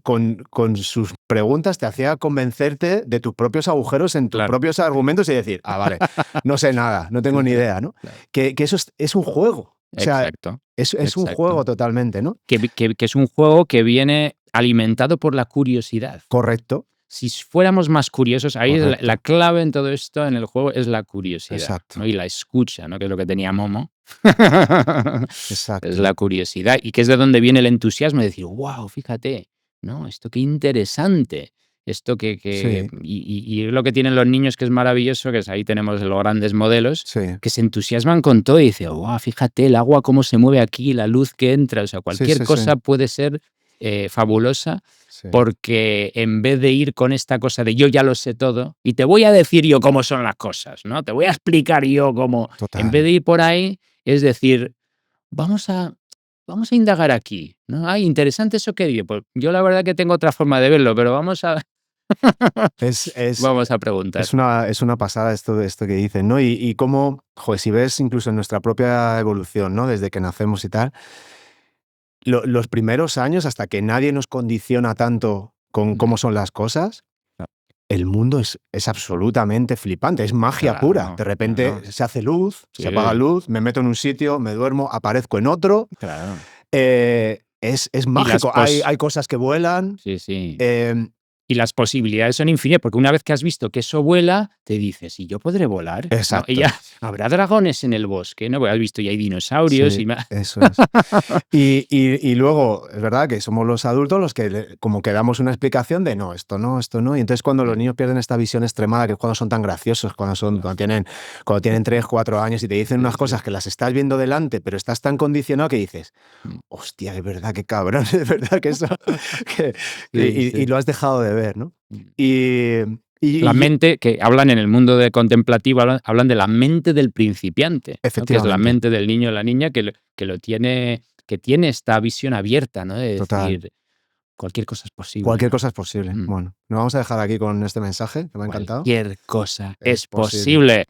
con sus preguntas te hacía convencerte de tus propios agujeros en tus Claro. propios argumentos y decir, vale, no sé nada, no tengo ni idea, ¿no? Claro. Que eso es un juego. O sea, Exacto. es un Exacto. juego totalmente, ¿no? Que es un juego que viene alimentado por la curiosidad. Correcto. Si fuéramos más curiosos, ahí Correcto. la clave en todo esto, en el juego, es la curiosidad. Exacto. ¿no? Y la escucha, ¿no? Que es lo que tenía Momo. Exacto. Es la curiosidad. Y que es de donde viene el entusiasmo de decir, wow, fíjate, ¿no? Esto qué interesante. Esto Sí. y lo que tienen los niños, que es maravilloso, que es ahí tenemos los grandes modelos, Sí. que se entusiasman con todo y dicen, wow, fíjate el agua cómo se mueve aquí, la luz que entra. O sea, cualquier sí, cosa sí. puede ser fabulosa. Sí. Porque en vez de ir con esta cosa de yo ya lo sé todo y te voy a decir yo cómo son las cosas, ¿no? Te voy a explicar yo cómo. Total. En vez de ir por ahí, es decir, vamos a indagar aquí, ¿no? Ay, interesante eso que digo. Pues yo la verdad que tengo otra forma de verlo, pero vamos a vamos a preguntar. Es una pasada esto que dicen, ¿no? Y cómo, joder, si ves incluso en nuestra propia evolución, ¿no? Desde que nacemos y tal, los primeros años, hasta que nadie nos condiciona tanto con cómo son las cosas, el mundo es absolutamente flipante, es magia Claro, pura. De repente claro. se hace luz, Sí. se apaga luz, me meto en un sitio, me duermo, aparezco en otro. Claro. Es mágico. Hay cosas que vuelan. Sí, sí. eh, Y las posibilidades son infinitas, porque una vez que has visto que eso vuela, te dices, ¿y yo podré volar? ¿No? Exacto. Y ya habrá dragones en el bosque, ¿no? Porque has visto, y hay dinosaurios. Sí, y eso es. Y luego, es verdad que somos los adultos los que como que damos una explicación de no, esto no, esto no. Y entonces cuando los niños pierden esta visión extremada, que es cuando son tan graciosos, cuando tienen 3, 4 años y te dicen unas cosas que las estás viendo delante, pero estás tan condicionado que dices, hostia, es verdad, qué cabrón, es verdad que eso... y lo has dejado de ver, ¿no? La mente, que hablan en el mundo de contemplativo, hablan de la mente del principiante, ¿no? Que es la Efectivamente. mente del niño o la niña que tiene esta visión abierta, ¿no? De Total. decir, cualquier cosa es posible. Cualquier ¿no? cosa es posible. Bueno, nos vamos a dejar aquí con este mensaje que me ha encantado. Cualquier cosa Es es posible.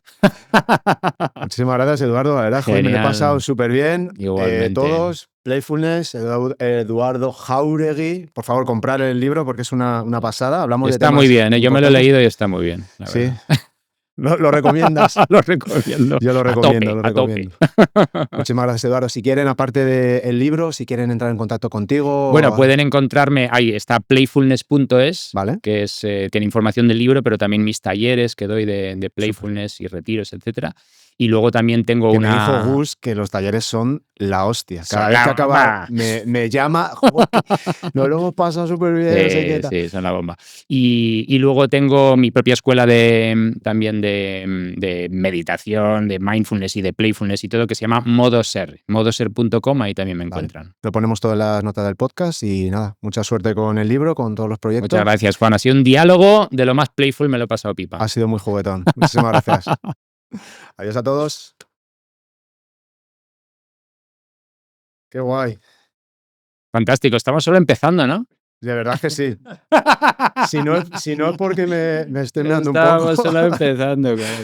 Muchísimas gracias, Eduardo. La verdad, joder, me lo he Genial. pasado súper bien. Igualmente. Todos, Playfulness, Eduardo Jáuregui. Por favor, comprar el libro porque es una pasada. Hablamos de Está temas muy bien, ¿eh? Yo me lo he importantes. leído y está muy bien. La Sí. verdad. ¿Lo recomiendas? Lo recomiendo. Yo lo recomiendo, A tope. Muchísimas gracias, Eduardo. Si quieren, aparte del libro, si quieren entrar en contacto contigo... Bueno, pueden encontrarme, ahí está playfulness.es, Vale. que es, tiene información del libro, pero también mis talleres que doy de playfulness y retiros, etcétera. Y luego también tengo que una... me dijo Gus que los talleres son la hostia. Cada Son vez la que acaba bomba. me llama, joder, nos lo hemos pasado súper bien, no sé qué tal. Sí, son la bomba. Y luego tengo mi propia escuela también de meditación, de mindfulness y de playfulness y todo, que se llama Modoser. Modoser.com, ahí también me encuentran. Lo ponemos todo en las notas del podcast y nada, mucha suerte con el libro, con todos los proyectos. Muchas gracias, Juan. Ha sido un diálogo de lo más playful, me lo he pasado pipa. Ha sido muy juguetón. Muchísimas gracias. Adiós a todos. Qué guay. Fantástico, estamos solo empezando, ¿no? De verdad que sí. Si no es porque me estoy mirando un poco. Estamos solo empezando, claro.